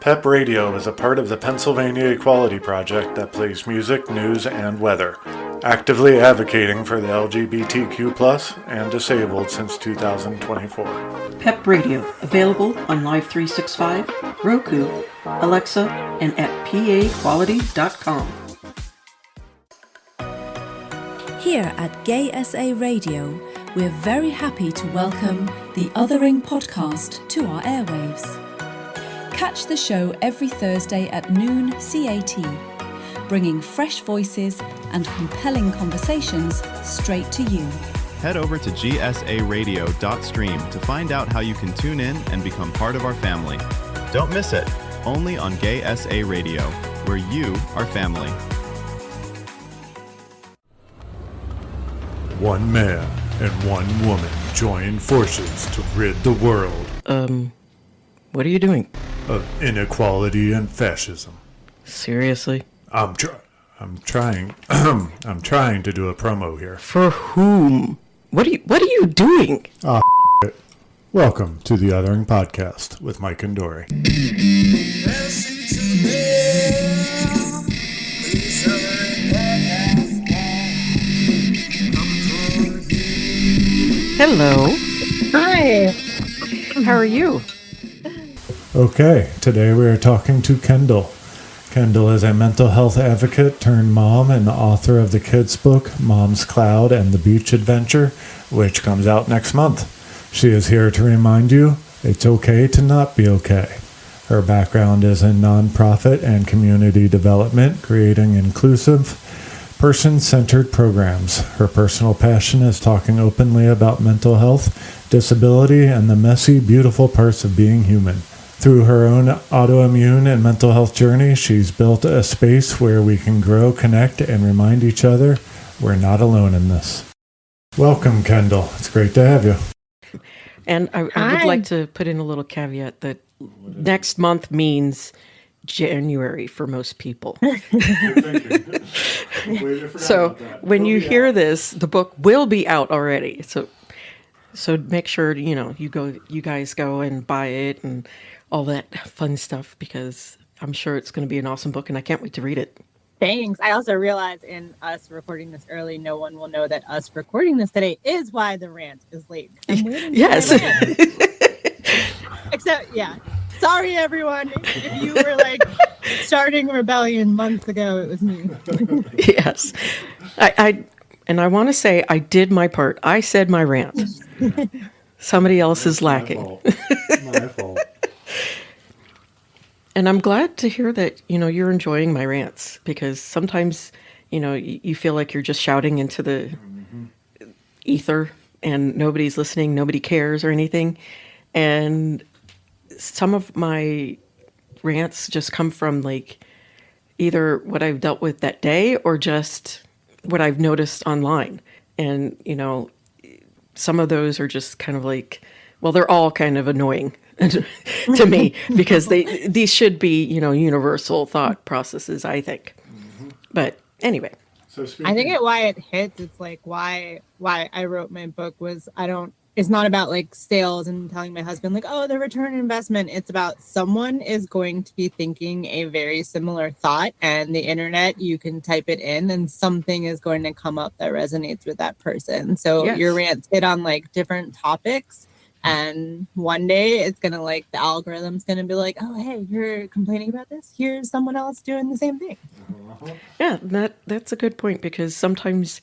PEP Radio is a part of the Pennsylvania Equality Project that plays music, news, and weather, actively advocating for the LGBTQ+ and disabled since 2024. PEP Radio, available on Live 365, Roku, Alexa, and at paquality.com. Here at Gay SA Radio, we're very happy to welcome the Othering podcast to our airwaves. Catch the show every Thursday at noon CAT, bringing fresh voices and compelling conversations straight to you. Head over to gsaradio.stream to find out how you can tune in and become part of our family. Don't miss it, only on Gay SA Radio, where you are family. One man and one woman join forces to rid the world What are you doing? of inequality and fascism. Seriously? I'm trying I'm trying to do a promo here. For whom? What are you doing? Welcome to the Othering Podcast with Mike and Dory. Hello. Hi. How are you? Okay, today we are talking to Kendall. Kendall is a mental health advocate turned mom and the author of the kids' book, Mom's Cloud and the Beach Adventure, which comes out next month. She is here to remind you it's okay to not be okay. Her background is in nonprofit and community development, creating inclusive, person-centered programs. Her personal passion is talking openly about mental health, disability, and the messy, beautiful parts of being human. Through her own autoimmune and mental health journey, she's built a space where we can grow, connect, and remind each other we're not alone in this. Welcome, Kendall. It's great to have you. And I would like to put in a little caveat that next month means January for most people. So when you hear this, the book will be out already. So make sure you guys go and buy it and all that fun stuff, because I'm sure it's going to be an awesome book and I can't wait to read it. Thanks. I also realize in us recording this early, no one will know that us recording this today is why the rant is late. Yes. Except, yeah. Sorry, everyone. If you were like starting rebellion months ago, it was me. Yes. I want to say I did my part. I said my rant. Somebody else is lacking. My fault. And I'm glad to hear that, you're enjoying my rants, because sometimes, you feel like you're just shouting into the ether and nobody's listening, nobody cares or anything. And some of my rants just come from like either what I've dealt with that day or just what I've noticed online. And, some of those are just kind of like, well, they're all kind of annoying to me, because these should be, universal thought processes, I think. But anyway. So I think why it hits, it's like why I wrote my book was it's not about like sales and telling my husband like, oh, the return on investment. It's about someone is going to be thinking a very similar thought, and the internet, you can type it in and something is going to come up that resonates with that person. So Yes. Your rants hit on like different topics, and one day it's going to like the algorithm's going to be like, oh, hey, you're complaining about this. Here's someone else doing the same thing. Yeah, that's a good point, because sometimes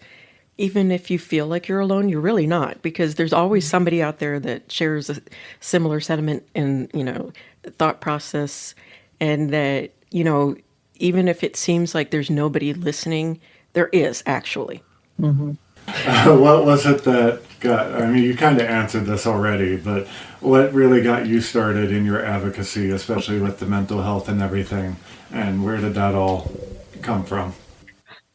even if you feel like you're alone, you're really not, because there's always somebody out there that shares a similar sentiment and, thought process. And that, even if it seems like there's nobody listening, there is actually. Mm-hmm. What was it that you kind of answered this already, but what really got you started in your advocacy, especially with the mental health and everything, and where did that all come from?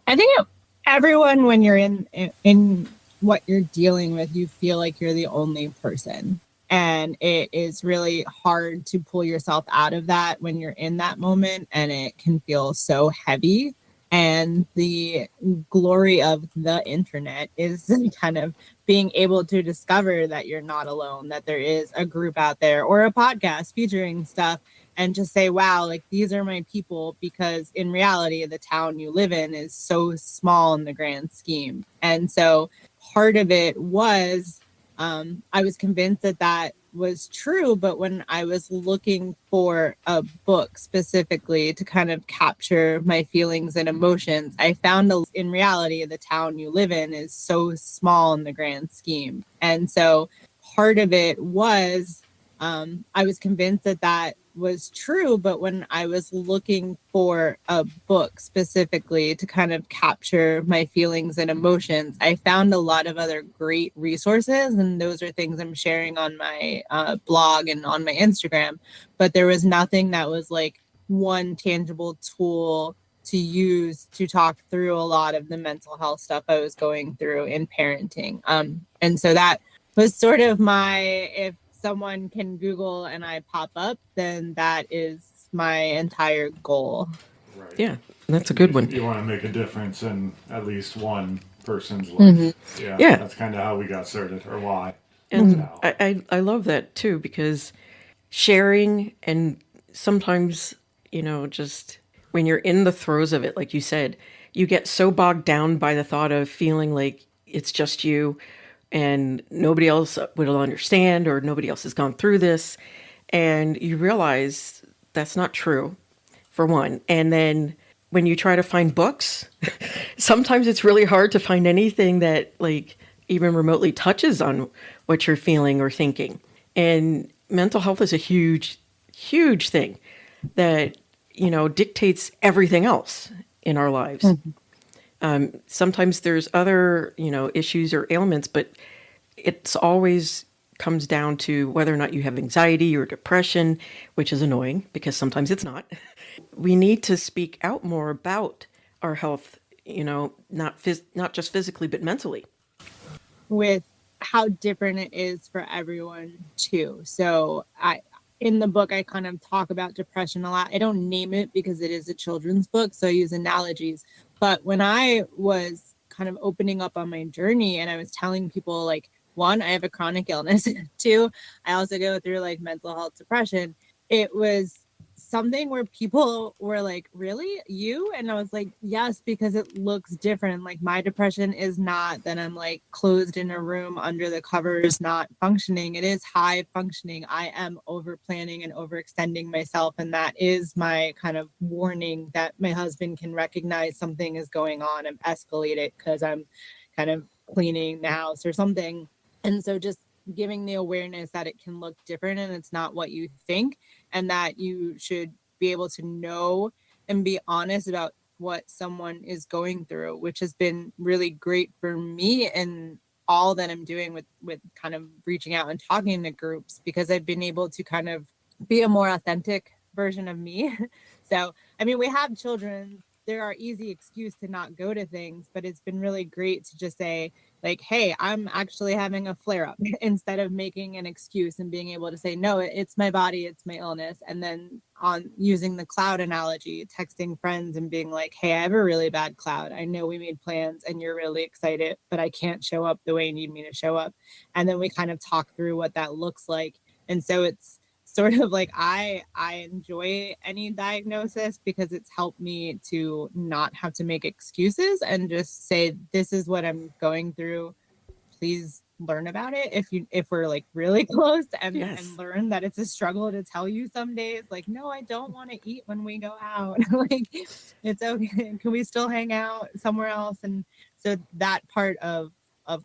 I think everyone, when you're in what you're dealing with, you feel like you're the only person. And it is really hard to pull yourself out of that when you're in that moment, and it can feel so heavy. And the glory of the internet is kind of being able to discover that you're not alone, that there is a group out there or a podcast featuring stuff. and just say, wow, like these are my people, because in reality, the town you live in is so small in the grand scheme. And so part of it was, I was convinced that that was true, but when I was looking for a book specifically to kind of capture my feelings and emotions, I found in reality, the town you live in is so small in the grand scheme. And so part of it was, I was convinced that that was true, but when I was looking for a book specifically to kind of capture my feelings and emotions, I found a lot of other great resources, and those are things I'm sharing on my blog and on my Instagram. But there was nothing that was like one tangible tool to use to talk through a lot of the mental health stuff I was going through in parenting. And so that was sort of my, if someone can Google and I pop up, then that is my entire goal. Right. Yeah, that's a good one. You want to make a difference in at least one person's life. Yeah. That's kind of how we got started, or why. And I love that too, because sharing, and sometimes, just when you're in the throes of it, like you said, you get so bogged down by the thought of feeling like it's just you and nobody else will understand, or nobody else has gone through this. And you realize that's not true, for one. And then when you try to find books, sometimes it's really hard to find anything that like even remotely touches on what you're feeling or thinking. And mental health is a huge, huge thing that, dictates everything else in our lives. Sometimes there's other, issues or ailments, but it's always comes down to whether or not you have anxiety or depression, which is annoying because sometimes it's not. We need to speak out more about our health, not just physically, but mentally. With how different it is for everyone too. So in the book, I kind of talk about depression a lot. I don't name it because it is a children's book, so I use analogies. But when I was kind of opening up on my journey and I was telling people, like, one, I have a chronic illness. Two, I also go through like mental health depression. It was something where people were like, really, you? And I was like, yes, because it looks different. Like my depression is not that I'm like closed in a room under the covers, not functioning. It is high functioning. I am over planning and overextending myself. And that is my kind of warning that my husband can recognize something is going on and escalate it because I'm kind of cleaning the house or something. And so just giving the awareness that it can look different and it's not what you think, and that you should be able to know and be honest about what someone is going through, which has been really great for me and all that I'm doing with kind of reaching out and talking to groups, because I've been able to kind of be a more authentic version of me. So, I mean, we have children. There are easy excuses to not go to things, but it's been really great to just say, like, hey, I'm actually having a flare up, instead of making an excuse and being able to say, no, it's my body, it's my illness. And then on using the cloud analogy, texting friends and being like, hey, I have a really bad cloud. I know we made plans and you're really excited, but I can't show up the way you need me to show up. And then we kind of talk through what that looks like. And so it's sort of like I enjoy any diagnosis because it's helped me to not have to make excuses and just say, this is what I'm going through. Please learn about it if we're like really close, and learn that it's a struggle to tell you some days, like, no, I don't want to eat when we go out. Like, it's okay. Can we still hang out somewhere else? And so that part of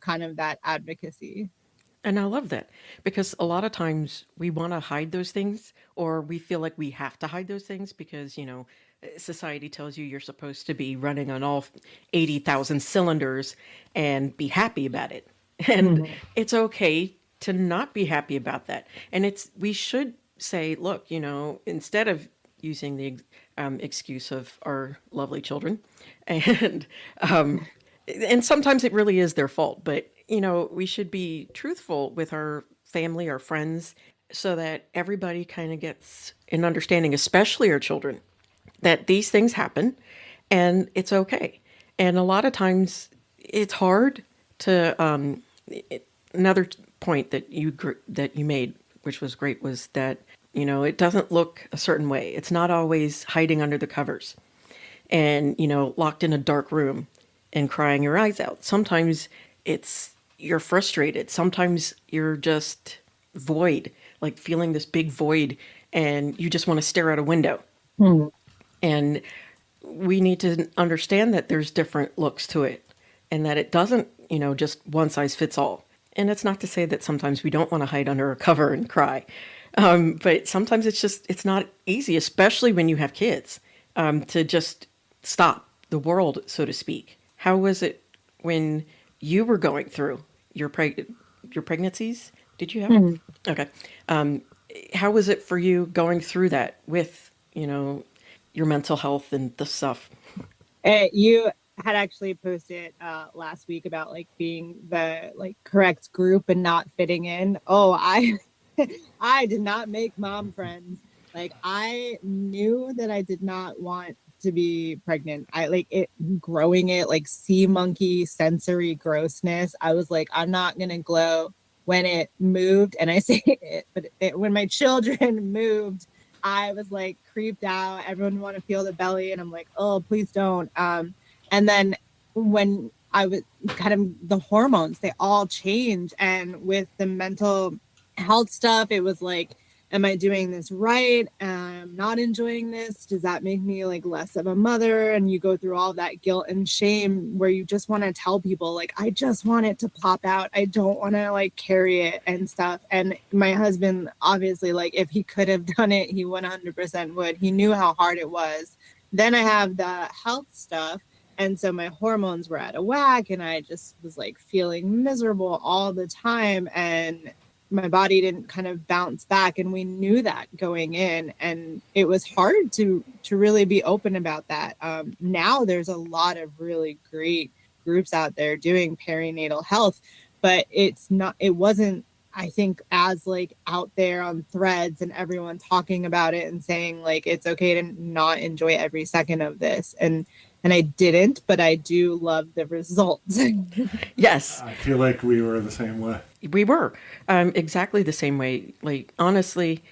kind of that advocacy. And I love that, because a lot of times we want to hide those things, or we feel like we have to hide those things because, society tells you you're supposed to be running on all 80,000 cylinders and be happy about it. And it's okay to not be happy about that. And we should say, look, instead of using the excuse of our lovely children, and and sometimes it really is their fault, but we should be truthful with our family, our friends, so that everybody kind of gets an understanding, especially our children, that these things happen and it's okay. And a lot of times it's hard to, another point that you made, which was great, was that It doesn't look a certain way. It's not always hiding under the covers and, locked in a dark room and crying your eyes out. Sometimes you're frustrated. Sometimes you're just void, like feeling this big void, and you just want to stare out a window. And we need to understand that there's different looks to it and that it doesn't, just one size fits all. And it's not to say that sometimes we don't want to hide under a cover and cry. But sometimes it's not easy, especially when you have kids, to just stop the world, so to speak. How was it when you were going through your pregnancies? Did you have? Okay. How was it for you going through that with, your mental health and the stuff? You had actually posted last week about like being the correct group and not fitting in. Oh, I did not make mom friends. Like, I knew that I did not want to be pregnant. Growing it, like sea monkey sensory grossness. I was like, I'm not gonna glow when it moved. And I say it, but when my children moved, I was like creeped out. Everyone want to feel the belly, and I'm like, oh, please don't. And then when I was kind of the hormones, they all change, and with the mental health stuff, it was like, am I doing this right? I'm not enjoying this. Does that make me like less of a mother? And you go through all that guilt and shame where you just want to tell people like, I just want it to pop out. I don't want to like carry it and stuff. And my husband, obviously, like if he could have done it, he 100% would. He knew how hard it was. Then I have the health stuff. And so my hormones were out of whack, and I just was like feeling miserable all the time. And my body didn't kind of bounce back, and we knew that going in, and it was hard to really be open about that. Now there's a lot of really great groups out there doing perinatal health, but it wasn't, I think, as like out there on threads and everyone talking about it and saying like it's okay to not enjoy every second of this. And I didn't, but I do love the results. Yes. I feel like we were the same way. We were exactly the same way. Like, honestly,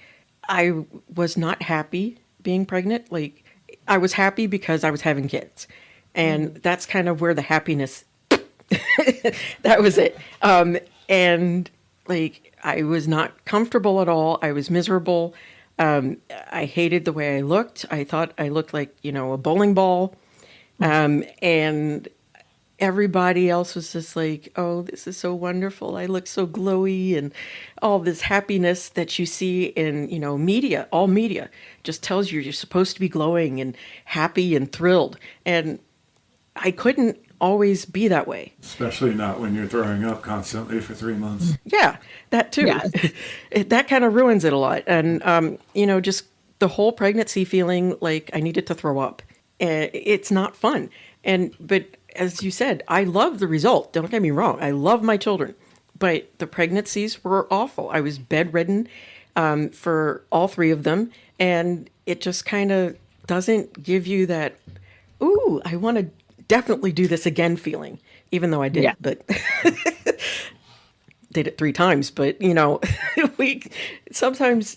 I was not happy being pregnant. Like, I was happy because I was having kids. And that's kind of where the happiness, that was it. And like, I was not comfortable at all. I was miserable. I hated the way I looked. I thought I looked like, a bowling ball. And everybody else was just like, oh, this is so wonderful. I look so glowy, and all this happiness that you see in, media, all media just tells you you're supposed to be glowing and happy and thrilled. And I couldn't always be that way. Especially not when you're throwing up constantly for 3 months. Yeah, that too. Yes. That kind of ruins it a lot. And, just the whole pregnancy feeling like I needed to throw up. It's not fun. But as you said, I love the result. Don't get me wrong. I love my children, but the pregnancies were awful. I was bedridden for all 3 of them. And it just kind of doesn't give you that, ooh, I want to definitely do this again feeling, even though I did, but did it 3 times. But, we sometimes,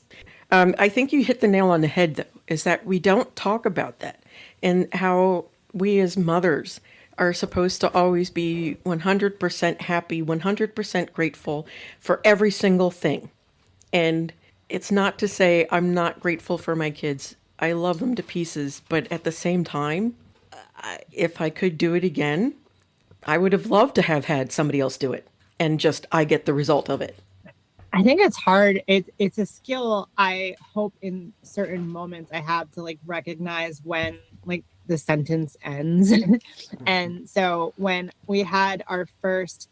I think you hit the nail on the head, though, is that we don't talk about that. And how we as mothers are supposed to always be 100% happy, 100% grateful for every single thing. And it's not to say I'm not grateful for my kids. I love them to pieces. But at the same time, if I could do it again, I would have loved to have had somebody else do it. And just I get the result of it. I think it's hard. It's a skill I hope in certain moments I have to like recognize when like the sentence ends. And so when we had our first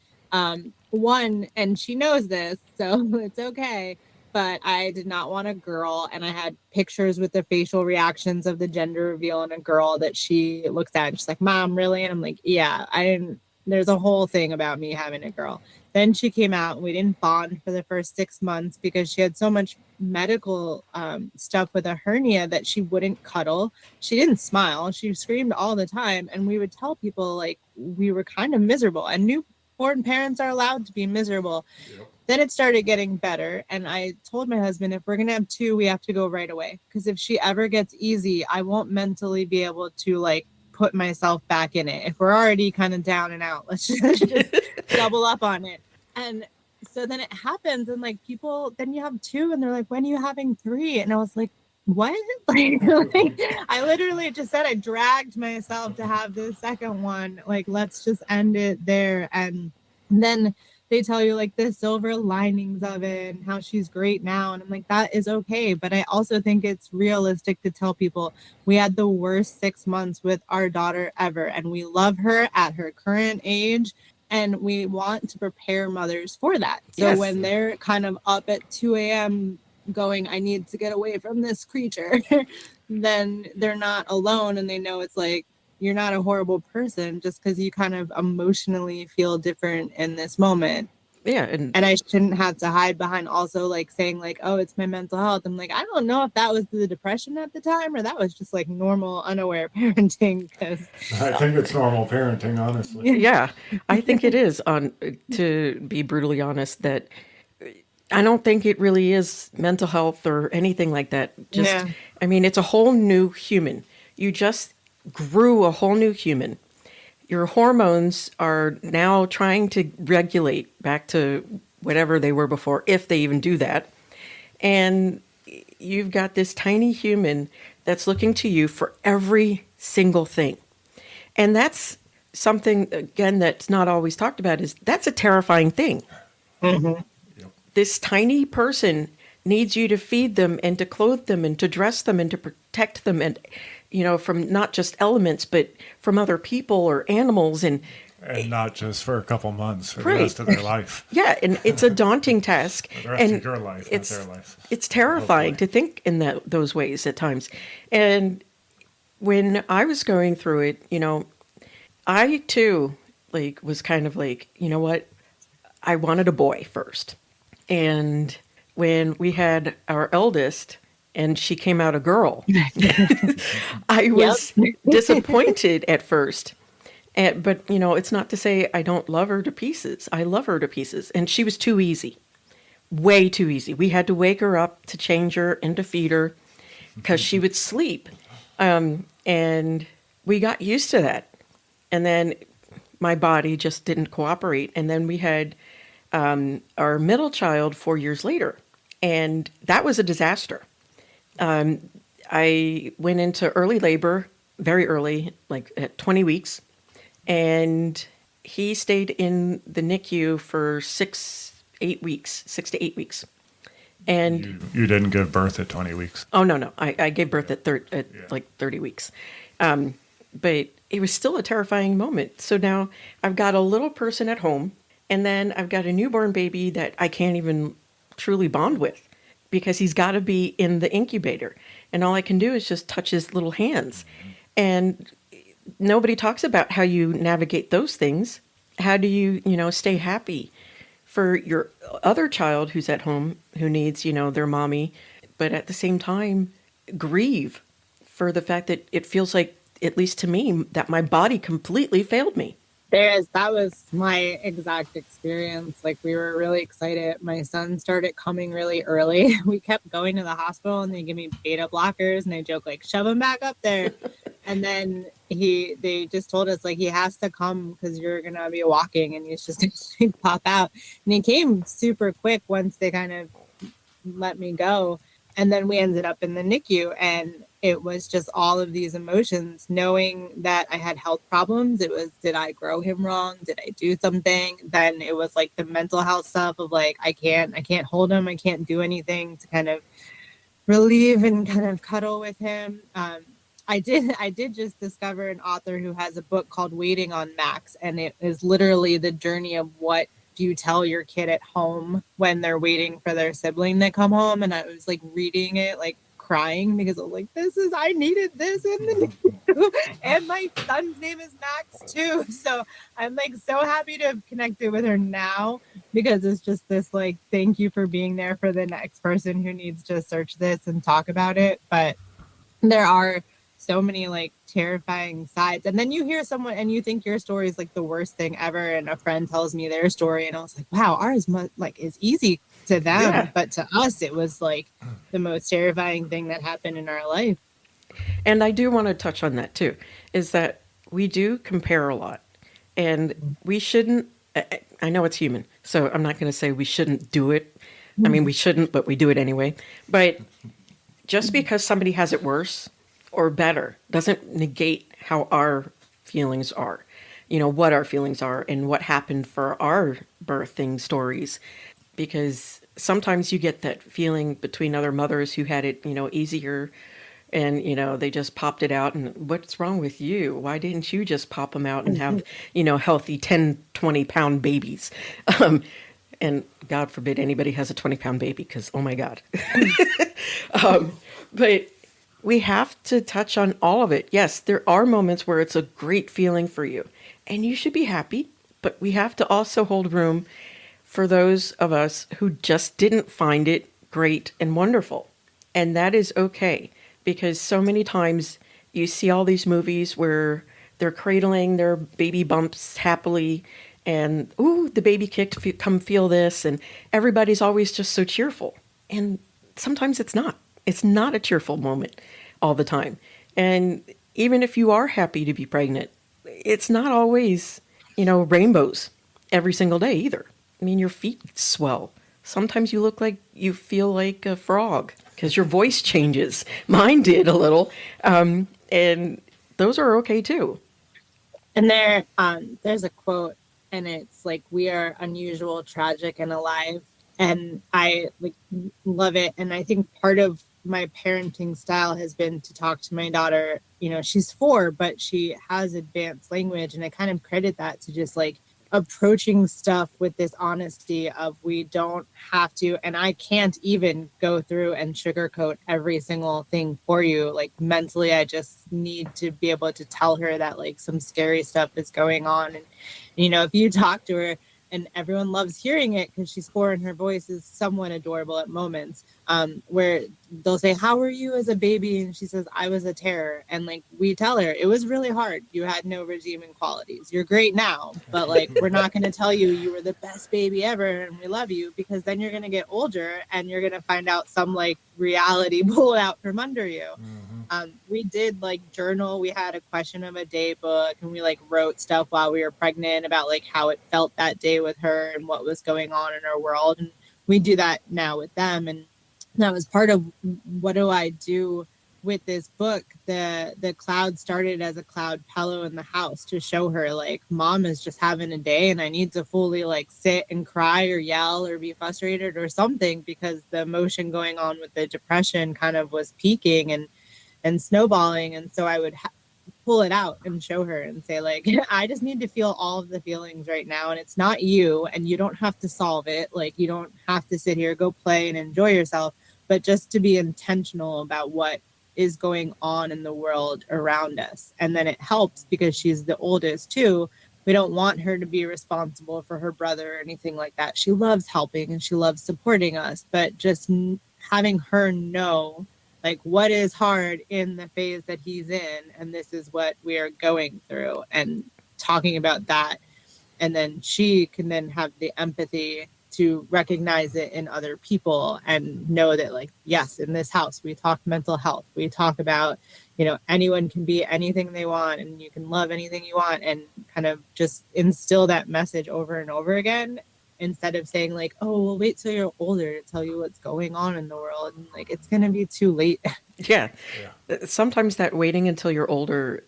one, and she knows this, so it's okay, but I did not want a girl. And I had pictures with the facial reactions of the gender reveal and a girl that she looks at and she's like, Mom, really? And I'm like, yeah, there's a whole thing about me having a girl. Then she came out and we didn't bond for the first 6 months because she had so much medical stuff with a hernia that she wouldn't cuddle. She didn't smile. She screamed all the time. And we would tell people like we were kind of miserable, and newborn parents are allowed to be miserable. Yep. Then it started getting better. And I told my husband, if we're going to have 2, we have to go right away. Because if she ever gets easy, I won't mentally be able to like put myself back in it. If we're already kind of down and out, let's just double up on it. And so then it happens. And like people, then you have 2 and they're like, when are you having 3? And I was like, what? Like, I literally just said I dragged myself to have the second one. Like, let's just end it there. And then they tell you like the silver linings of it and how she's great now. And I'm like, that is okay. But I also think it's realistic to tell people we had the worst 6 months with our daughter ever. And we love her at her current age. And we want to prepare mothers for that. So Yes. when they're kind of up at 2 a.m. going, I need to get away from this creature, then they're not alone. And they know it's like, you're not a horrible person just because you kind of emotionally feel different in this moment. Yeah. And I shouldn't have to hide behind also like saying like, oh, it's my mental health. I'm like, I don't know if that was the depression at the time or that was just like normal, unaware parenting. Because I think it's normal parenting, honestly. yeah, I think it is, to be brutally honest, that I don't think it really is mental health or anything like that. Just, Yeah. I mean, it's a whole new human. You just grew a whole new human. Your hormones are now trying to regulate back to whatever they were before, if they even do that. And you've got this tiny human that's looking to you for every single thing. And that's something, again, that's not always talked about, is that's a terrifying thing. Mm-hmm. This tiny person needs you to feed them and to clothe them and to dress them and to protect them, and from not just elements but from other people or animals, and not just for a couple months, for Right. the rest of their life. yeah, and it's a daunting task. For the rest And of your life, not it's their life. it's terrifying Hopefully. to think in those ways at times. And when I was going through it, I too was kind of like, you know what, I wanted a boy first. And when we had our eldest and she came out a girl, I was disappointed at first. But, it's not to say I don't love her to pieces. I love her to pieces. And she was too easy, way too easy. We had to wake her up to change her and to feed her because she would sleep. And we got used to that. And then my body just didn't cooperate. And then we had our middle child 4 years later. And that was a disaster. I went into early labor very early, like at 20 weeks. And he stayed in the NICU for 6 to 8 weeks. And You didn't give birth at 20 weeks. oh, no. I gave birth at 30 weeks. But it was still a terrifying moment. So now I've got a little person at home, and then I've got a newborn baby that I can't even truly bond with because he's got to be in the incubator. And all I can do is just touch his little hands. And nobody talks about how you navigate those things. How do you, stay happy for your other child who's at home, who needs, their mommy, but at the same time, grieve for the fact that it feels like, at least to me, that my body completely failed me. That was my exact experience. Like, we were really excited. My son started coming really early. We kept going to the hospital and they give me beta blockers and they joke like, shove him back up there. And then they just told us like, he has to come because you're going to be walking and he's just going to pop out. And he came super quick once they kind of let me go. And then we ended up in the NICU, and it was just all of these emotions, knowing that I had health problems. It was, did I grow him wrong? Did I do something? Then it was like the mental health stuff of like, I can't hold him. I can't do anything to kind of relieve and kind of cuddle with him. I did just discover an author who has a book called Waiting on Max, and it is literally the journey of what do you tell your kid at home when they're waiting for their sibling to come home. And I was like reading it, like crying because I was like, I needed this in the NICU. And my son's name is Max too. So I'm like so happy to have connected with her now, because it's just this like, thank you for being there for the next person who needs to search this and talk about it. But there are so many like terrifying sides. And then you hear someone and you think your story is like the worst thing ever. And a friend tells me their story, and I was like, wow, ours like is easy to Yeah. them, but to us, it was like the most terrifying thing that happened in our life. And I do want to touch on that too, is that we do compare a lot. And we shouldn't, I know it's human, so I'm not going to say we shouldn't do it. I mean, we shouldn't, but we do it anyway. But just because somebody has it worse or better doesn't negate how our feelings are, what our feelings are and what happened for our birthing stories. Because sometimes you get that feeling between other mothers who had it, easier, and they just popped it out, and what's wrong with you? Why didn't you just pop them out and have healthy 10-20 pound babies? um, and God forbid anybody has a 20-pound baby, because oh my God. But we have to touch on all of it. Yes, there are moments where it's a great feeling for you and you should be happy, but we have to also hold room for those of us who just didn't find it great and wonderful. And that is okay, because so many times you see all these movies where they're cradling their baby bumps happily and, ooh, the baby kicked, come feel this. And everybody's always just so cheerful. And sometimes it's not. It's not a cheerful moment all the time. And even if you are happy to be pregnant, it's not always, rainbows every single day either. I mean, your feet swell. Sometimes you feel like a frog because your voice changes. Mine did a little. And those are okay too. And there's a quote, and it's like, we are unusual, tragic, and alive. And I like love it. And I think part of my parenting style has been to talk to my daughter. She's 4, but she has advanced language, and I kind of credit that to just like approaching stuff with this honesty of, we don't have to, and I can't even go through and sugarcoat every single thing for you. Like mentally, I just need to be able to tell her that like some scary stuff is going on. And if you talk to her, and everyone loves hearing it because she's 4 and her voice is somewhat adorable at moments, where they'll say, how were you as a baby? And she says, I was a terror. And like, we tell her, it was really hard. You had no redeeming qualities. You're great now, but like, we're not going to tell you were the best baby ever and we love you, because then you're going to get older and you're going to find out some like reality pulled out from under you. We did like journal. We had a question of a day book, and we like wrote stuff while we were pregnant about like how it felt that day with her and what was going on in our world. And we do that now with them. And that was part of what do I do with this book. The cloud started as a cloud pillow in the house to show her like, mom is just having a day and I need to fully like sit and cry or yell or be frustrated or something, because the emotion going on with the depression kind of was peaking and snowballing. And so I would pull it out and show her and say like, I just need to feel all of the feelings right now, and it's not you, and you don't have to solve it. Like, you don't have to sit here, go play and enjoy yourself, but just to be intentional about what is going on in the world around us. And then it helps because she's the oldest too. We don't want her to be responsible for her brother or anything like that. She loves helping and she loves supporting us, but just having her know like what is hard in the phase that he's in, and this is what we are going through, and talking about that. And then she can then have the empathy to recognize it in other people and know that like, yes, in this house, we talk mental health. We talk about, anyone can be anything they want and you can love anything you want, and kind of just instill that message over and over again, instead of saying like, oh, well, wait till you're older to tell you what's going on in the world. And like, it's going to be too late. Yeah. Sometimes that waiting until you're older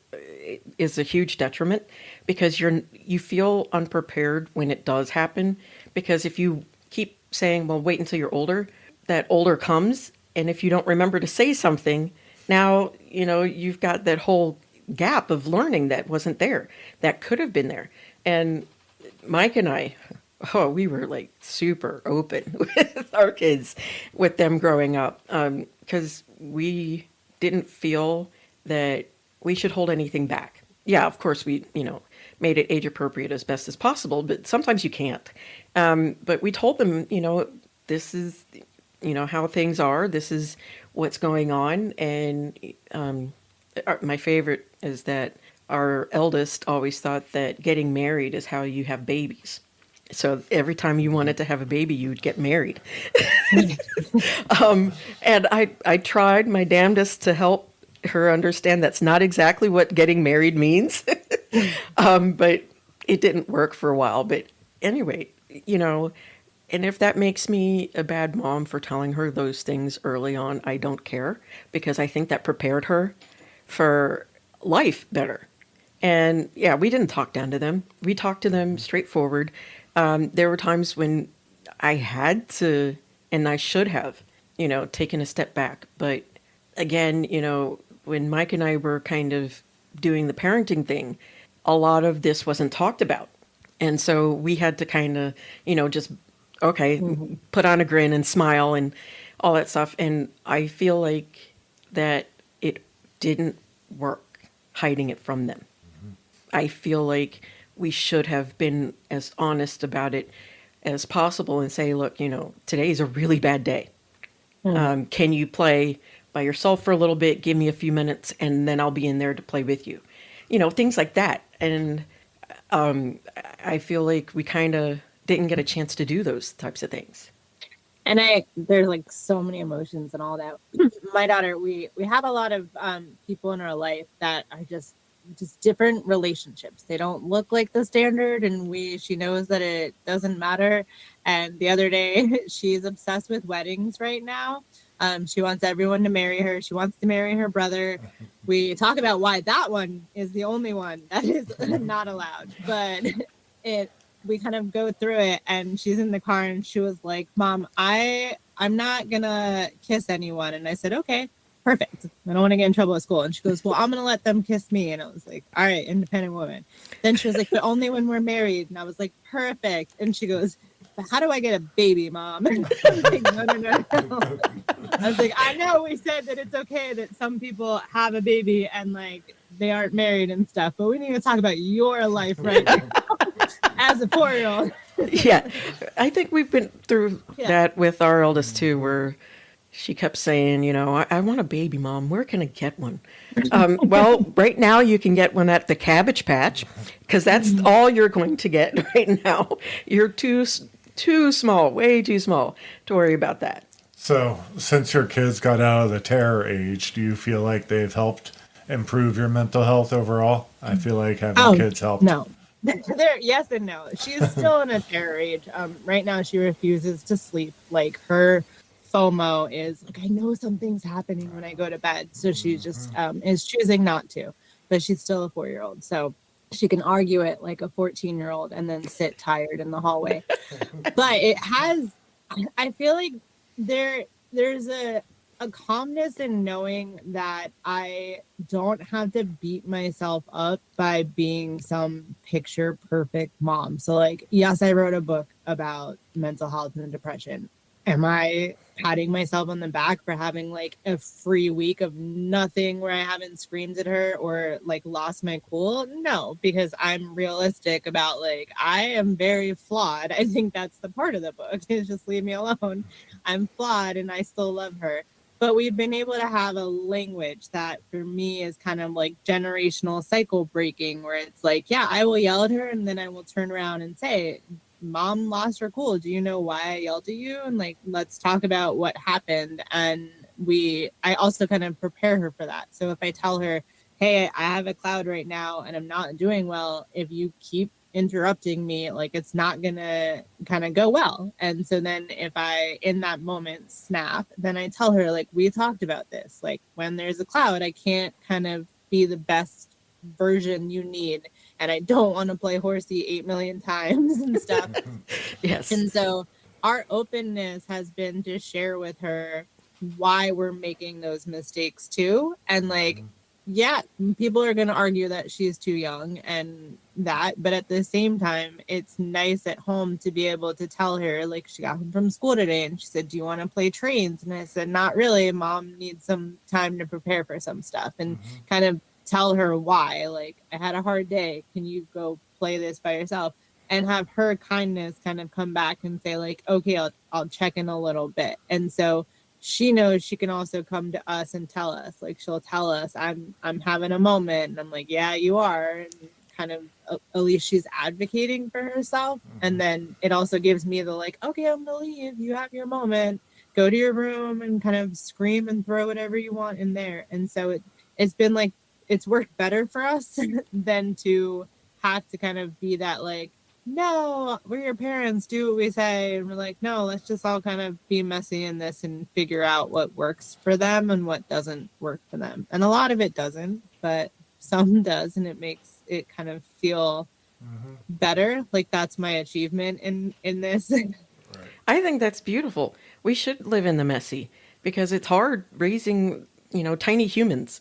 is a huge detriment, because you feel unprepared when it does happen. Because if you keep saying, well, wait until you're older, that older comes. And if you don't remember to say something, now, you've got that whole gap of learning that wasn't there, that could have been there. And Mike and I, we were like super open with our kids, with them growing up, because we didn't feel that we should hold anything back. Yeah, of course, we, made it age appropriate as best as possible, but sometimes you can't. But we told them, this is, how things are. This is what's going on. And My favorite is that our eldest always thought that getting married is how you have babies. So every time you wanted to have a baby, you would get married. And I tried my damnedest to help her understand that's not exactly what getting married means. But it didn't work for a while. But anyway, and if that makes me a bad mom for telling her those things early on, I don't care, because I think that prepared her for life better. And yeah, we didn't talk down to them. We talked to them straightforward. There were times when I had to, and I should have, taken a step back. But again, when Mike and I were kind of doing the parenting thing, a lot of this wasn't talked about. And so we had to kind of, just, okay, put on a grin and smile and all that stuff. And I feel like that it didn't work hiding it from them. I feel like we should have been as honest about it as possible and say, look, today's a really bad day. Can you play by yourself for a little bit? Give me a few minutes and then I'll be in there to play with you. Things like that. And I feel like we kind of didn't get a chance to do those types of things. And there's like so many emotions and all that. My daughter, we have a lot of people in our life that are just different relationships. They don't look like the standard, and she knows that it doesn't matter. And the other day, she's obsessed with weddings right now. She wants everyone to marry her. She wants to marry her brother. We talk about why that one is the only one that is not allowed, but we kind of go through it, and she's in the car and she was like, Mom, I'm not gonna kiss anyone. And I said, okay, perfect. I don't want to get in trouble at school. And she goes, well, I'm gonna let them kiss me. And I was like, all right, independent woman. Then she was like, but only when we're married. And I was like, perfect. And she goes, but how do I get a baby, Mom? And I was like, no. I was like, I know we said that it's okay that some people have a baby and like they aren't married and stuff, but we need to talk about your life right now as a 4-year-old. Yeah, I think we've been through that with our eldest too, where she kept saying, I want a baby, Mom. Where can I get one? Well, right now you can get one at the Cabbage Patch, because that's all you're going to get right now. You're too small, way too small to worry about that. So, since your kids got out of the terror age, do you feel like they've helped improve your mental health overall? I feel like having kids helped. No. Yes and no. She's still in a terror age. Right now she refuses to sleep. Like, her FOMO is like, I know something's happening when I go to bed. So she just is choosing not to. But she's still a 4-year-old. So she can argue it like a 14-year-old and then sit tired in the hallway. But I feel like there's a calmness in knowing that I don't have to beat myself up by being some picture perfect mom. So like, yes, I wrote a book about mental health and depression. Am I patting myself on the back for having like a free week of nothing where I haven't screamed at her or like lost my cool? No, because I'm realistic about like, I am very flawed. I think that's the part of the book, is just leave me alone. I'm flawed and I still love her. But we've been able to have a language that for me is kind of like generational cycle breaking, where it's like, yeah, I will yell at her and then I will turn around and say, Mom lost her cool. Do you know why I yelled at you? And like, let's talk about what happened. And I also kind of prepare her for that. So if I tell her, hey, I have a cloud right now and I'm not doing well, if you keep interrupting me, like, it's not gonna kind of go well. And so then if I in that moment snap, then I tell her, like, we talked about this, like, when there's a cloud, I can't kind of be the best version you need, and I don't want to play horsey 8 million times and stuff. Yes. And so our openness has been to share with her why we're making those mistakes too. And like, yeah, people are going to argue that she's too young and that, but at the same time, it's nice at home to be able to tell her, like, she got home from school today and she said, do you want to play trains? And I said, not really. Mom needs some time to prepare for some stuff, and kind of tell her why. Like, I had a hard day. Can you go play this by yourself? And have her kindness kind of come back and say, like, okay, I'll check in a little bit. And so she knows she can also come to us and tell us, like, she'll tell us, I'm having a moment, and I'm like, yeah, you are, and kind of at least she's advocating for herself. And then it also gives me the like, okay, I'm gonna leave, you have your moment, go to your room and kind of scream and throw whatever you want in there. And so it's been like, it's worked better for us than to have to kind of be that like, no, we're your parents, do what we say. And we're like, no, let's just all kind of be messy in this and figure out what works for them and what doesn't work for them. And a lot of it doesn't, but some does, and it makes it kind of feel better. Like, that's my achievement in this. I think that's beautiful. We should live in the messy, because it's hard raising, tiny humans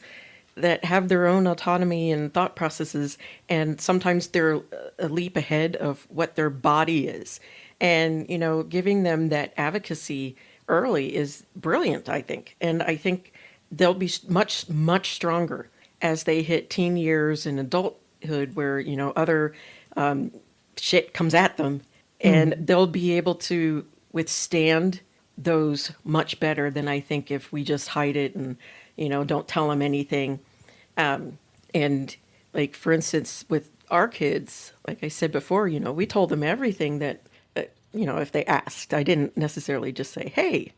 that have their own autonomy and thought processes, and sometimes they're a leap ahead of what their body is. And, giving them that advocacy early is brilliant, I think. And I think they'll be much, much stronger as they hit teen years and adulthood, where, other shit comes at them, and they'll be able to withstand those much better than I think if we just hide it and, don't tell them anything. And like, for instance, with our kids, like I said before, we told them everything that, if they asked. I didn't necessarily just say, hey,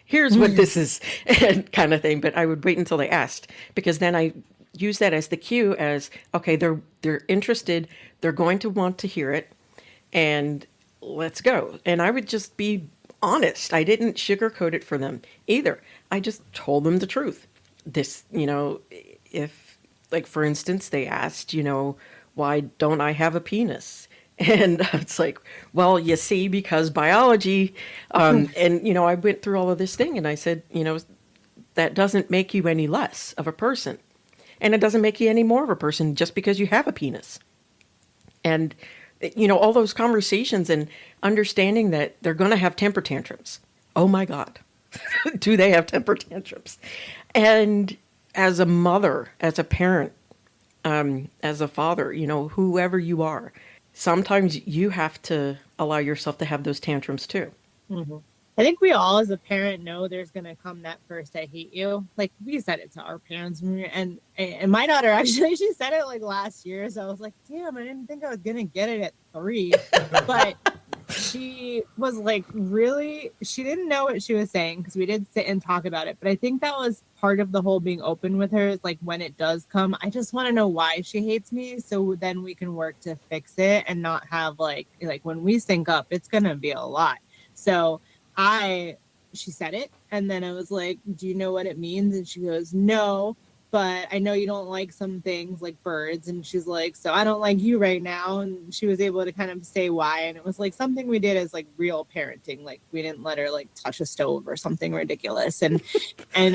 here's what this is, and kind of thing, but I would wait until they asked, because then I use that as the cue as, okay, they're interested, they're going to want to hear it, and let's go. And I would just be honest. I didn't sugarcoat it for them either. I just told them the truth. This, if, like, for instance, they asked, why don't I have a penis? And it's like, well, you see, because biology, and, I went through all of this thing, and I said, that doesn't make you any less of a person. And it doesn't make you any more of a person just because you have a penis. And, all those conversations and understanding that they're going to have temper tantrums. Oh my God. Do they have temper tantrums? And as a mother, as a parent, as a father, whoever you are, sometimes you have to allow yourself to have those tantrums too. I think we all, as a parent, know there's going to come that first I hate you. Like, we said it to our parents. And my daughter, actually, she said it like last year. So I was like, damn, I didn't think I was going to get it at 3. But she was like, really, she didn't know what she was saying, because we did sit and talk about it. But I think that was part of the whole being open with her, is like, when it does come, I just want to know why she hates me, so then we can work to fix it and not have like when we sync up, it's going to be a lot. So she said it, and then I was like, do you know what it means? And she goes, no, but I know you don't like some things like birds. And she's like, so I don't like you right now. And she was able to kind of say why. And it was like something we did as like real parenting. Like, we didn't let her like touch a stove or something ridiculous. And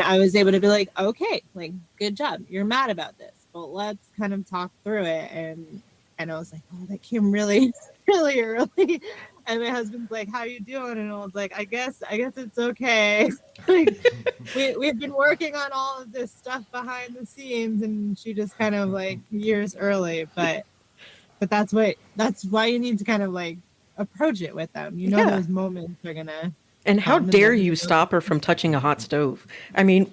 I was able to be like, okay, like, good job. You're mad about this, but let's kind of talk through it. And I was like, oh, that came really, really early. And my husband's like, how you doing? And I was like, I guess it's okay. Like, we've been working on all of this stuff behind the scenes, and she just kind of like years early. But that's why you need to kind of like approach it with them. Those moments are gonna. And how dare you stop her from touching a hot stove? I mean,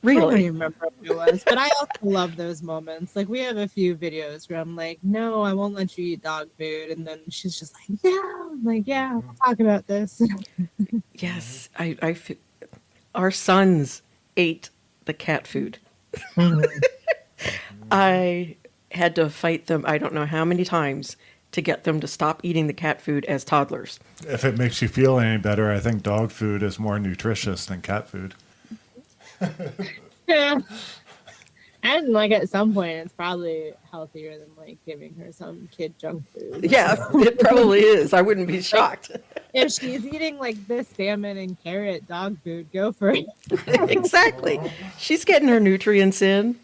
really? I don't even remember what it was, but I also love those moments. Like, we have a few videos where I'm like, no, I won't let you eat dog food. And then she's just like, no. I'm like, yeah, we'll talk about this. Yes. I feel, our sons ate the cat food. I had to fight them, I don't know how many times, to get them to stop eating the cat food as toddlers. If it makes you feel any better, I think dog food is more nutritious than cat food. Yeah. And like, at some point, it's probably healthier than like giving her some kid junk food. Yeah, it probably is. I wouldn't be shocked. If she's eating like this salmon and carrot dog food, go for it. Exactly. She's getting her nutrients in.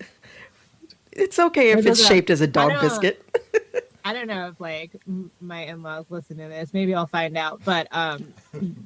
It's okay if it's shaped as a dog biscuit. I don't know if like my in-laws listen to this. Maybe I'll find out. But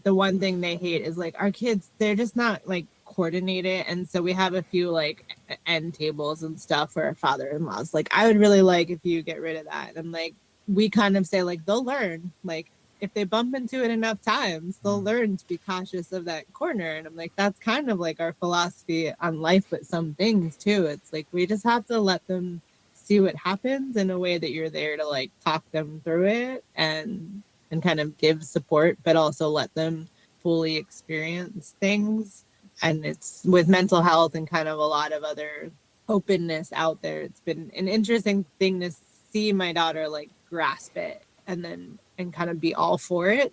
the one thing they hate is like, our kids, they're just not like coordinated. And so we have a few like end tables and stuff for our father-in-laws. Like, I would really like if you get rid of that. And like, we kind of say like, they'll learn. Like, if they bump into it enough times, they'll learn to be cautious of that corner. And I'm like, that's kind of like our philosophy on life with some things too. It's like, we just have to let them see what happens in a way that you're there to like talk them through it and kind of give support, but also let them fully experience things. And it's with mental health and kind of a lot of other openness out there. It's been an interesting thing to see my daughter like grasp it and kind of be all for it.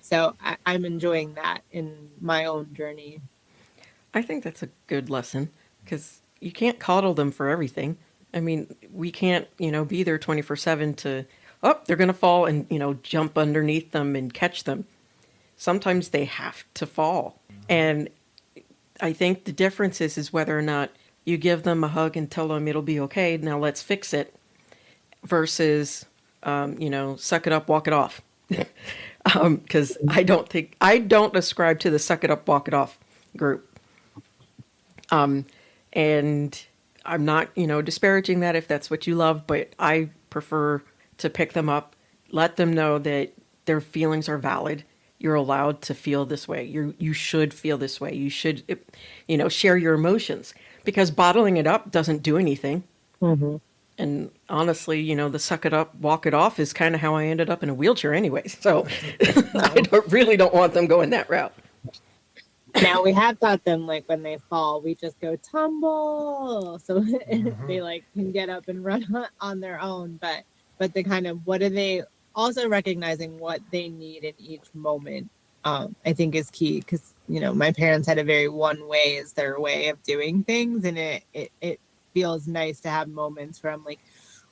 So I'm enjoying that in my own journey. I think that's a good lesson because you can't coddle them for everything. I mean, we can't, be there 24/7 to, oh, they're going to fall and, jump underneath them and catch them. Sometimes they have to fall. And I think the difference is whether or not you give them a hug and tell them it'll be okay, now let's fix it, versus, suck it up, walk it off. Because I don't ascribe to the suck it up, walk it off group. And I'm not, disparaging that if that's what you love, but I prefer to pick them up, let them know that their feelings are valid. You're allowed to feel this way. You should feel this way. You should, share your emotions, because bottling it up doesn't do anything. Mm-hmm. And honestly, the suck it up, walk it off is kind of how I ended up in a wheelchair anyway. So I really don't want them going that route. Now we have taught them, like, when they fall, we just go tumble, so they like can get up and run on their own. But the kind of, what are they also recognizing what they need in each moment, I think is key, because my parents had a very one way is their way of doing things, and it feels nice to have moments where I'm like,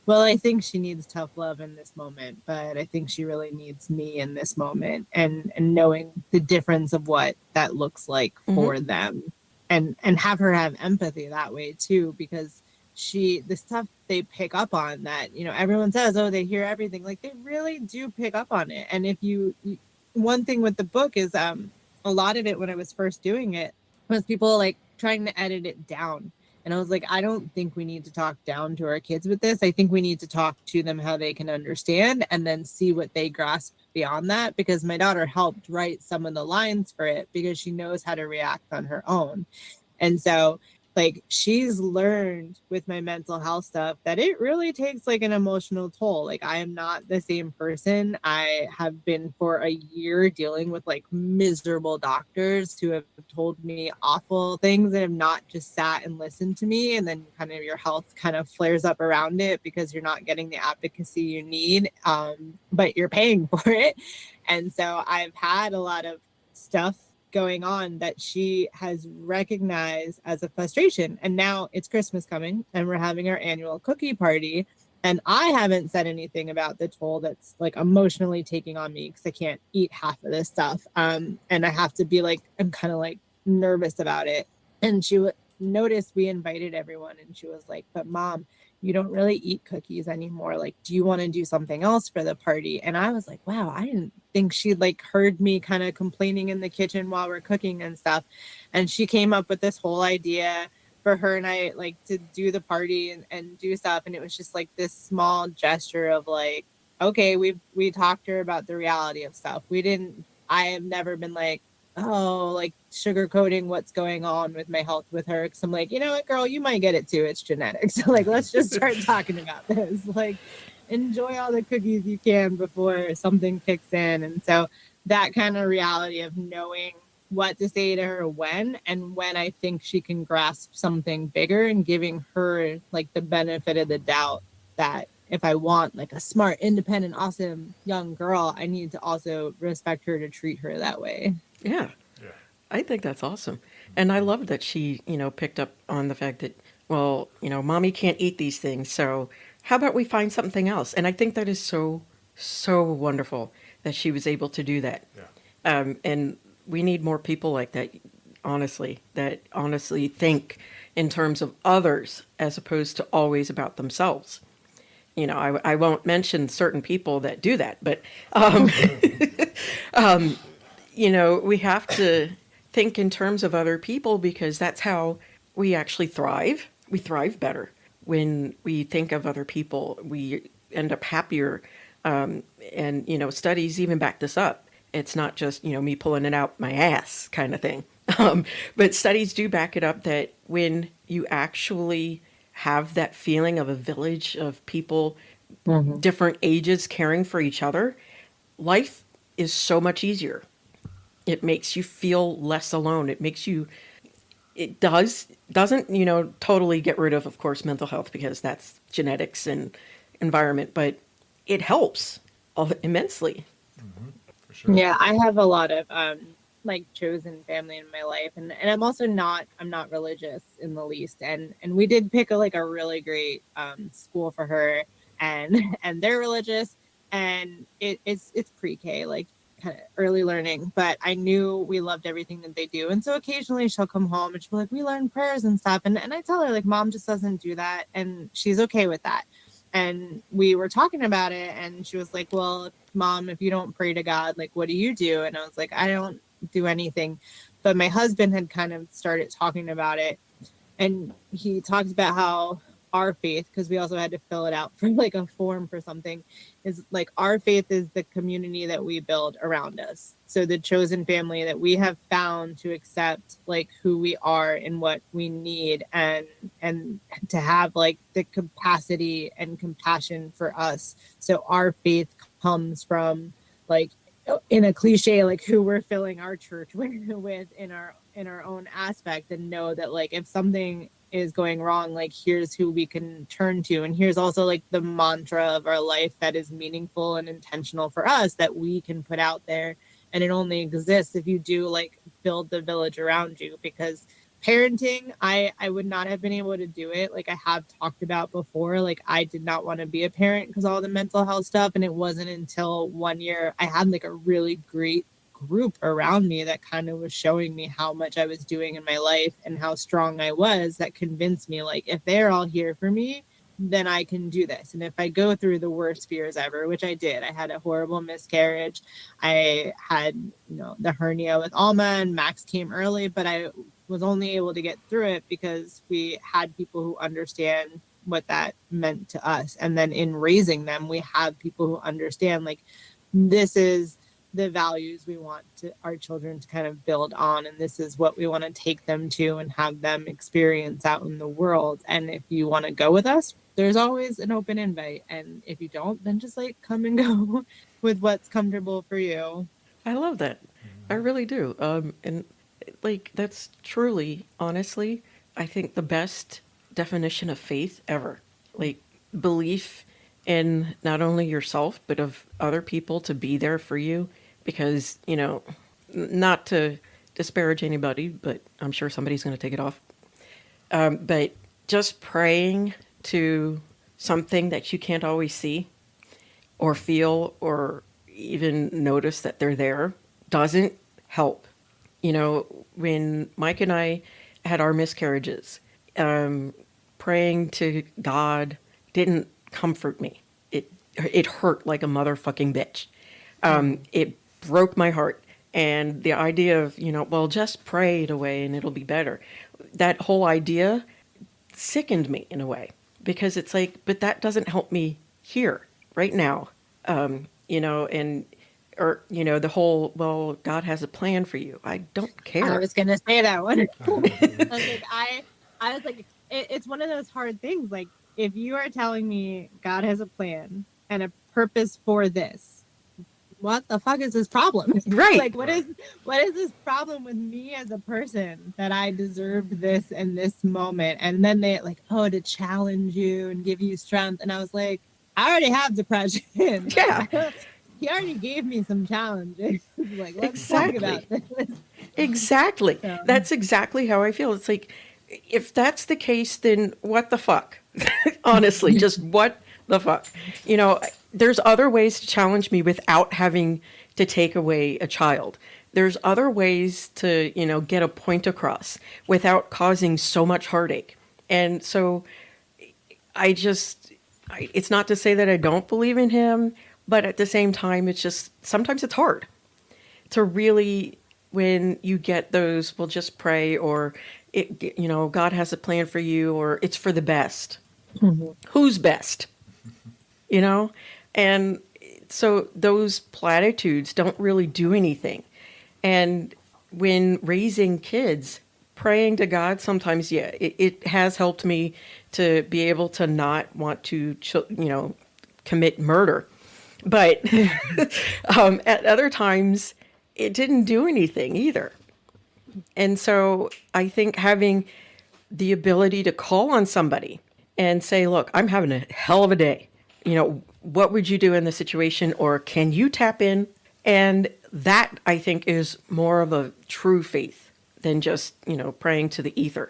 well, I think she needs tough love in this moment, but I think she really needs me in this moment, and knowing the difference of what that looks like for them, and have her have empathy that way too, because the stuff they pick up on that, everyone says, oh, they hear everything, like they really do pick up on it. And if one thing with the book is a lot of it when I was first doing it was people like trying to edit it down. And I was like, I don't think we need to talk down to our kids with this. I think we need to talk to them how they can understand and then see what they grasp beyond that. Because my daughter helped write some of the lines for it because she knows how to react on her own. And so like she's learned with my mental health stuff that it really takes like an emotional toll. Like I am not the same person. I have been for a year dealing with like miserable doctors who have told me awful things and have not just sat and listened to me. And then kind of your health kind of flares up around it because you're not getting the advocacy you need, but you're paying for it. And so I've had a lot of stuff going on that she has recognized as a frustration. And now it's Christmas coming and we're having our annual cookie party. And I haven't said anything about the toll that's like emotionally taking on me because I can't eat half of this stuff. And I have to be like, I'm kind of like nervous about it. And she noticed we invited everyone and she was like, but Mom, you don't really eat cookies anymore. Like, do you want to do something else for the party? And I was like, wow, I didn't think she like heard me kind of complaining in the kitchen while we're cooking and stuff. And she came up with this whole idea for her and I like to do the party and do stuff. And it was just like this small gesture of like, okay, we talked to her about the reality of stuff. I have never been like, oh, like sugarcoating what's going on with my health with her. Cause I'm like, you know what, girl, you might get it too. It's genetics. Like, let's just start talking about this. Like, enjoy all the cookies you can before something kicks in. And so that kind of reality of knowing what to say to her when I think she can grasp something bigger, and giving her like the benefit of the doubt that if I want like a smart, independent, awesome young girl, I need to also respect her to treat her that way. Yeah. I think that's awesome. And I love that she, picked up on the fact that, well, Mommy can't eat these things. So how about we find something else? And I think that is so, so wonderful that she was able to do that. Yeah. And we need more people like that, honestly, that honestly think in terms of others as opposed to always about themselves. I won't mention certain people that do that, but, we have to think in terms of other people because that's how we actually thrive. We thrive better when we think of other people. We end up happier. And, studies even back this up. It's not just, me pulling it out my ass kind of thing. But studies do back it up that when you actually have that feeling of a village of people, different ages caring for each other, life is so much easier. It makes you feel less alone. It doesn't, totally get rid of course, mental health, because that's genetics and environment, but it helps immensely. For sure. Yeah, I have a lot of like chosen family in my life, and I'm also I'm not religious in the least, and we did pick a really great school for her, and and they're religious, and it's pre-K, like kind of early learning, but I knew we loved everything that they do, and so occasionally she'll come home and she'll be like, we learn prayers and stuff, and I tell her like, Mom just doesn't do that, and she's okay with that. And we were talking about it, and she was like, well, Mom, if you don't pray to God, like, what do you do? And I was like, I don't do anything. But my husband had kind of started talking about it. And he talks about how our faith, because we also had to fill it out for like a form for something, is like our faith is the community that we build around us. So the chosen family that we have found to accept like who we are and what we need, and to have like the capacity and compassion for us. So our faith comes from, like, in a cliche, like who we're filling our church with in our own aspect, and know that like if something is going wrong, like here's who we can turn to, and here's also like the mantra of our life that is meaningful and intentional for us that we can put out there. And it only exists if you do like build the village around you, because parenting, I would not have been able to do it. Like I have talked about before, like I did not want to be a parent because all the mental health stuff, and it wasn't until 1 year I had like a really great group around me that kind of was showing me how much I was doing in my life and how strong I was, that convinced me like if they're all here for me, then I can do this. And if I go through the worst fears ever, which I did, I had a horrible miscarriage, I had the hernia with Alma, and Max came early, but I was only able to get through it because we had people who understand what that meant to us. And then in raising them, we have people who understand like this is the values we want our children to kind of build on, and this is what we want to take them to and have them experience out in the world. And if you want to go with us, there's always an open invite, and if you don't, then just like come and go with what's comfortable for you. I love that. I really do. And like that's truly, honestly, I think the best definition of faith ever. Like belief in not only yourself but of other people to be there for you. Because, not to disparage anybody, but I'm sure somebody's going to take it off. But just praying to something that you can't always see or feel or even notice that they're there doesn't help. When Mike and I had our miscarriages, praying to God didn't comfort me. It hurt like a motherfucking bitch. It broke my heart. And the idea of, well, just pray it away and it'll be better. That whole idea sickened me in a way, because it's like, but that doesn't help me here right now. The whole, well, God has a plan for you. I don't care. I was going to say that one. I was like, it's one of those hard things. Like if you are telling me God has a plan and a purpose for this, what the fuck is this problem? Right. Like what is this problem with me as a person that I deserve this in this moment? And then they like, to challenge you and give you strength. And I was like, I already have depression. Yeah. He already gave me some challenges. Like, let's talk about this. Exactly. So. That's exactly how I feel. It's like, if that's the case, then what the fuck? Honestly, just what the fuck? There's other ways to challenge me without having to take away a child. There's other ways to, get a point across without causing so much heartache. And so it's not to say that I don't believe in him, but at the same time, it's just, sometimes it's hard to really, when you get those, well, just pray, or God has a plan for you, or it's for the best. Mm-hmm. Who's best? And so those platitudes don't really do anything. And when raising kids, praying to God sometimes, yeah, it has helped me to be able to not want to, commit murder. But at other times, it didn't do anything either. And so I think having the ability to call on somebody and say, look, I'm having a hell of a day. What would you do in this situation? Or can you tap in? And that, I think, is more of a true faith than just, praying to the ether.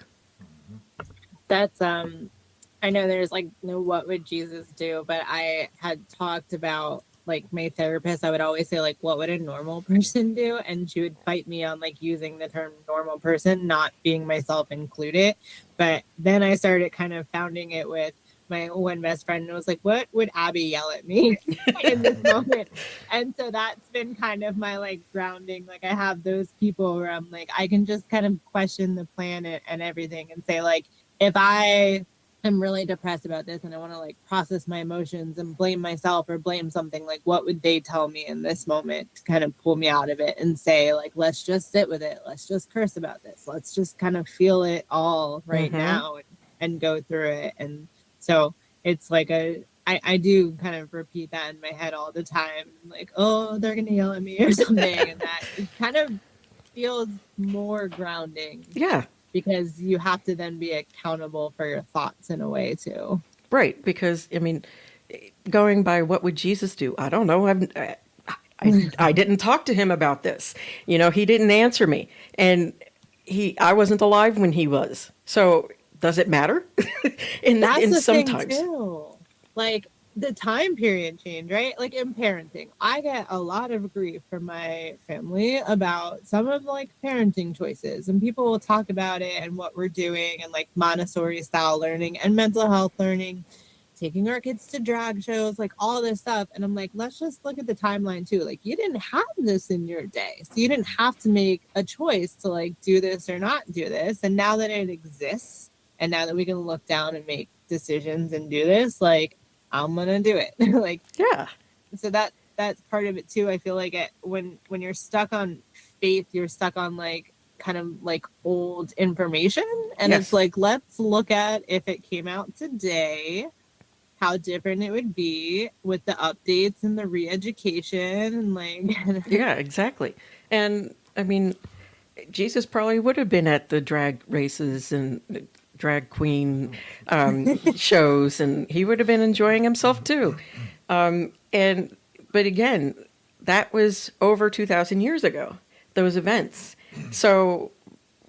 That's I know there's like no what would Jesus do, but I had talked about like my therapist. I would always say like what would a normal person do, and she would fight me on like using the term normal person, not being myself included. But then I started kind of founding it with my one best friend and was like, what would Abby yell at me in this moment? And so that's been kind of my like grounding. Like I have those people where I'm like, I can just kind of question the planet and everything and say like, if I am really depressed about this and I want to like process my emotions and blame myself or blame something, like what would they tell me in this moment to kind of pull me out of it and say like, let's just sit with it. Let's just curse about this. Let's just kind of feel it all right now and go through it. And so it's like I do kind of repeat that in my head all the time. Like, oh, they're going to yell at me or something. And that it kind of feels more grounding. Yeah. Because you have to then be accountable for your thoughts in a way too. Right. Because, I mean, going by what would Jesus do? I don't know. I didn't talk to him about this. He didn't answer me. And I wasn't alive when he was. So does it matter? That's the sometimes. Thing too. Like the time period change, right? Like in parenting, I get a lot of grief from my family about some of like parenting choices, and people will talk about it and what we're doing and like Montessori style learning and mental health learning, taking our kids to drag shows, like all this stuff. And I'm like, let's just look at the timeline too. Like you didn't have this in your day. So you didn't have to make a choice to like do this or not do this. And now that it exists, and now that we can look down and make decisions and do this, like I'm gonna do it. Like yeah. So that's part of it too. I feel like when you're stuck on faith, you're stuck on like kind of like old information, and It's like, let's look at if it came out today, how different it would be with the updates and the re-education and like yeah, exactly. And I mean, Jesus probably would have been at the drag races and drag queen shows, and he would have been enjoying himself too. But again, that was over 2,000 years ago, those events. So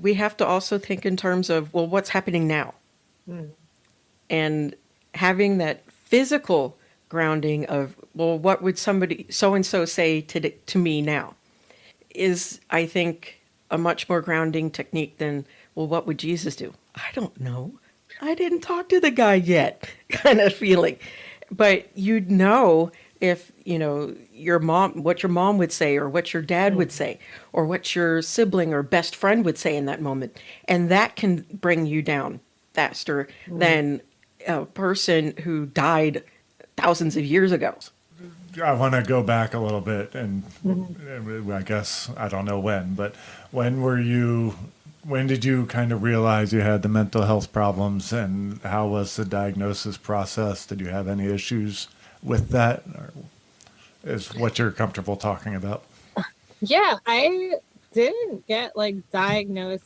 we have to also think in terms of, well, what's happening now? And having that physical grounding of, well, what would somebody so-and-so say to me now is, I think, a much more grounding technique than, well, what would Jesus do? I don't know. I didn't talk to the guy yet, kind of feeling. But you'd know if, your mom, what your mom would say, or what your dad would say, or what your sibling or best friend would say in that moment. And that can bring you down faster than a person who died thousands of years ago. I want to go back a little bit, and I guess, I don't know when, but when did you kind of realize you had the mental health problems, and how was the diagnosis process? Did you have any issues with that, or is what you're comfortable talking about? Yeah, I didn't get like diagnosed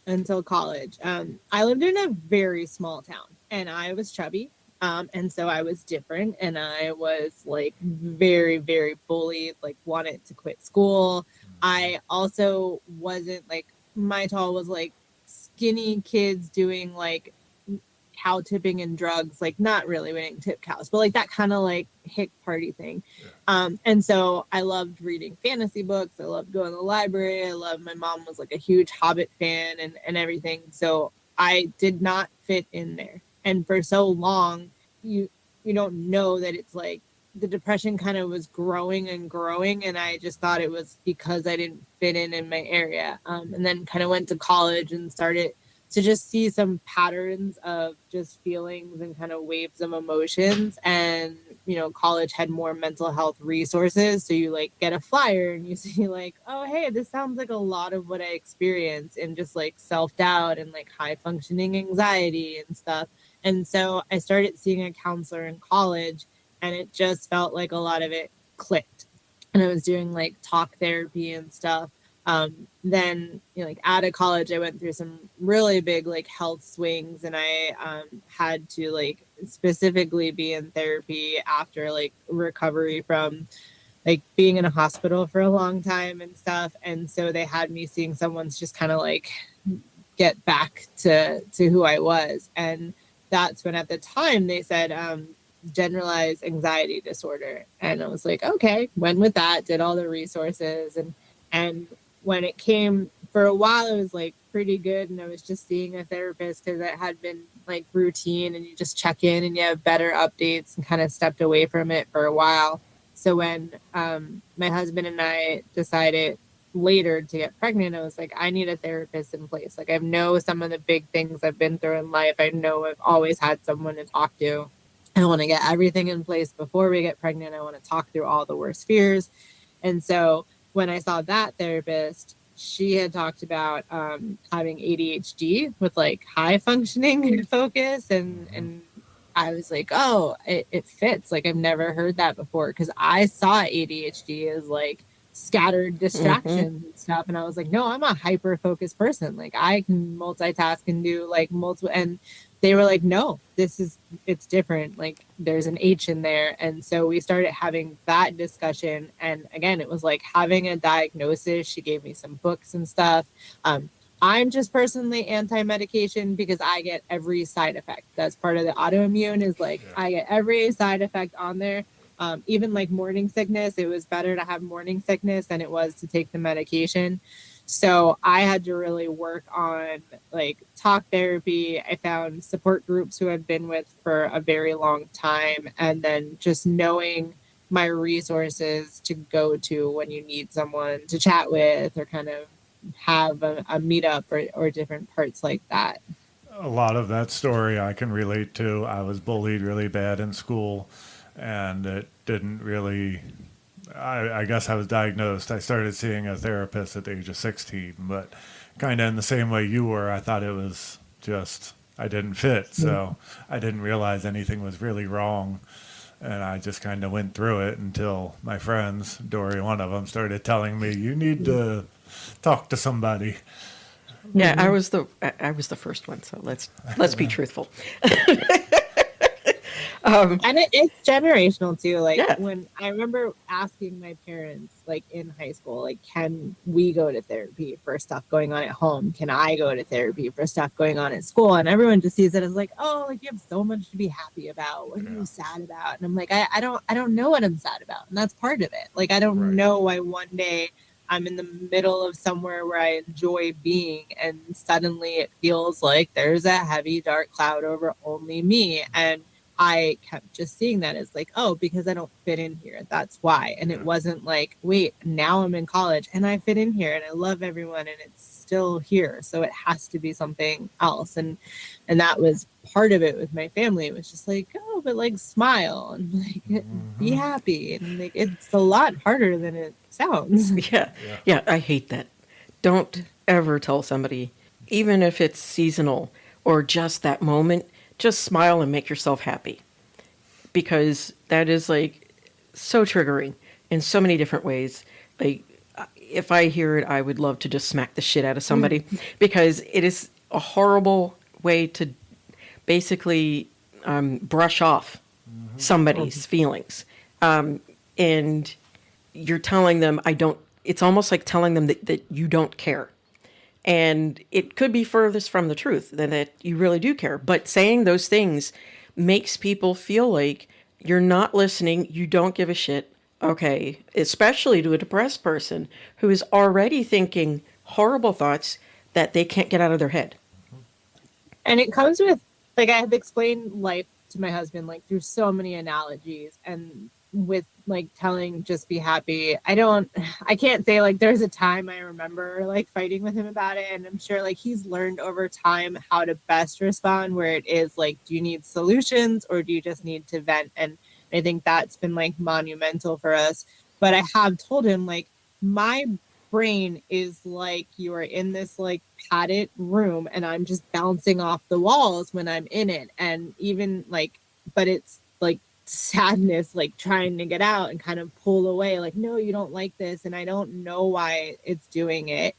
until college. I lived in a very small town, and I was chubby. And so I was different, and I was like very, very bullied, like wanted to quit school. I also wasn't like, my tall was like skinny kids doing like cow tipping and drugs, like not really, we didn't tip cows, but like that kind of like hick party thing. And so I loved reading fantasy books. I loved going to the library. My mom was like a huge Hobbit fan and everything. So I did not fit in there. And for so long, you don't know that it's like the depression kind of was growing and growing. And I just thought it was because I didn't fit in my area. And then kind of went to college and started to just see some patterns of just feelings and kind of waves of emotions. And, you know, college had more mental health resources. So you like get a flyer and you see like, oh, hey, this sounds like a lot of what I experience, and just like self-doubt and like high functioning anxiety and stuff. And so I started seeing a counselor in college, and it just felt like a lot of it clicked. And I was doing like talk therapy and stuff. Then, you know, like out of college, I went through some really big like health swings, and I had to like specifically be in therapy after like recovery from like being in a hospital for a long time and stuff. And so they had me seeing someone's just kind of like get back to who I was. And that's when at the time they said generalized anxiety disorder. And I was like, okay, went with that, did all the resources, and when it came, for a while it was like pretty good, and I was just seeing a therapist because it had been like routine, and you just check in and you have better updates, and kind of stepped away from it for a while. So when my husband and I decided later to get pregnant, I was like, I need a therapist in place. Like, I know some of the big things I've been through in life. I know I've always had someone to talk to. I want to get everything in place before we get pregnant. I want to talk through all the worst fears. And so when I saw that therapist, she had talked about having ADHD with like high functioning focus. And I was like, oh, it fits. Like, I've never heard that before, because I saw ADHD as like scattered distractions and stuff. And I was like, no, I'm a hyper focused person. Like, I can multitask and do like multiple. And they were like, no, it's different. Like, there's an H in there. And so we started having that discussion. And again, it was like having a diagnosis. She gave me some books and stuff. I'm just personally anti-medication because I get every side effect. That's part of the autoimmune, is like, I get every side effect on there. Even like morning sickness, it was better to have morning sickness than it was to take the medication. So I had to really work on like talk therapy. I found support groups who I've been with for a very long time. And then just knowing my resources to go to when you need someone to chat with, or kind of have a meetup, or different parts like that. A lot of that story I can relate to. I was bullied really bad in school, and it didn't really, I guess I was diagnosed. I started seeing a therapist at the age of 16, but kind of in the same way you were. I thought it was just, I didn't fit. So I didn't realize anything was really wrong. And I just kind of went through it until my friends, Dory, one of them, started telling me, you need to talk to somebody. Yeah, I was the first one, so let's be truthful. And it's generational too. Like, Yeah. when I remember asking my parents, like in high school, like, can we go to therapy for stuff going on at home? Can I go to therapy for stuff going on at school? And everyone just sees it as like, oh, like, you have so much to be happy about. What are you sad about? And I'm like, I don't know what I'm sad about, and that's part of it. Like, I don't know why one day I'm in the middle of somewhere where I enjoy being, and suddenly it feels like there's a heavy dark cloud over only me. And I kept just seeing that as like, oh, because I don't fit in here. That's why. And it wasn't like, wait, now I'm in college and I fit in here and I love everyone and it's still here. So it has to be something else. And that was part of it with my family. It was just like, oh, but like, smile and like be happy. And like, it's a lot harder than it sounds. Yeah, I hate that. Don't ever tell somebody, even if it's seasonal or just that moment, just smile and make yourself happy, because that is like so triggering in so many different ways. Like, if I hear it, I would love to just smack the shit out of somebody, because it is a horrible way to basically brush off somebody's feelings. And you're telling them, it's almost like telling them that you don't care. And it could be furthest from the truth, that you really do care. But saying those things makes people feel like you're not listening, you don't give a shit. Okay, especially to a depressed person who is already thinking horrible thoughts that they can't get out of their head. And it comes with, like, I have explained life to my husband, like, through so many analogies. And with like telling just be happy, I can't say like there's a time I remember like fighting with him about it, and I'm sure like he's learned over time how to best respond, where it is like, do you need solutions or do you just need to vent? And I think that's been like monumental for us. But I have told him like, my brain is like, you are in this like padded room and I'm just bouncing off the walls when I'm in it, and even like, but it's like sadness, like trying to get out and kind of pull away, like, no, you don't like this, and I don't know why it's doing it.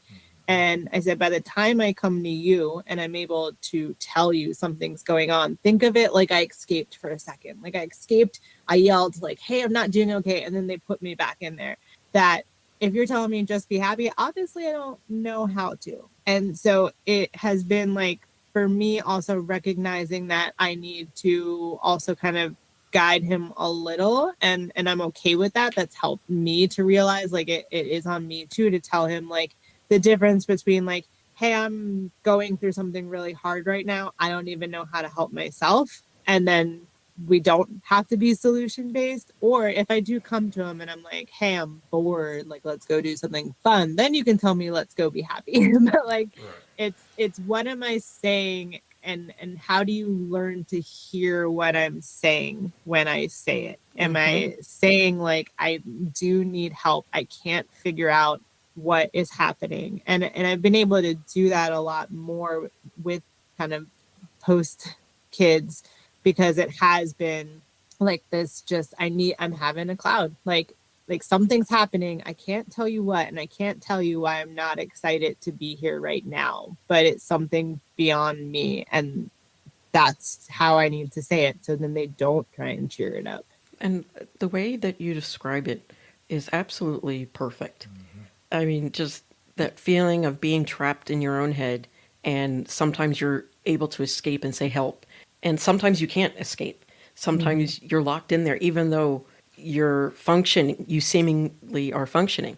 And I said, by the time I come to you and I'm able to tell you something's going on, think of it like I escaped for a second. Like I escaped, I yelled like, hey, I'm not doing okay, and then they put me back in there. That if you're telling me just be happy, obviously I don't know how to. And so it has been like, for me, also recognizing that I need to also kind of guide him a little, and I'm okay with that. That's helped me to realize like it is on me too, to tell him like the difference between like, hey, I'm going through something really hard right now, I don't even know how to help myself, and then we don't have to be solution based. Or if I do come to him and I'm like, hey, I'm bored, like let's go do something fun, then you can tell me let's go be happy. But like, it's what am I saying, and how do you learn to hear what I'm saying when I say it? Am I saying like, I do need help, I can't figure out what is happening? And I've been able to do that a lot more with kind of post kids, because it has been like this, just I'm having a cloud, like something's happening, I can't tell you what, and I can't tell you why I'm not excited to be here right now, but it's something beyond me, and that's how I need to say it, so then they don't try and cheer it up. And the way that you describe it is absolutely perfect. I mean, just that feeling of being trapped in your own head, and sometimes you're able to escape and say help, and sometimes you can't escape. Sometimes you're locked in there, even though you're functioning, you seemingly are functioning.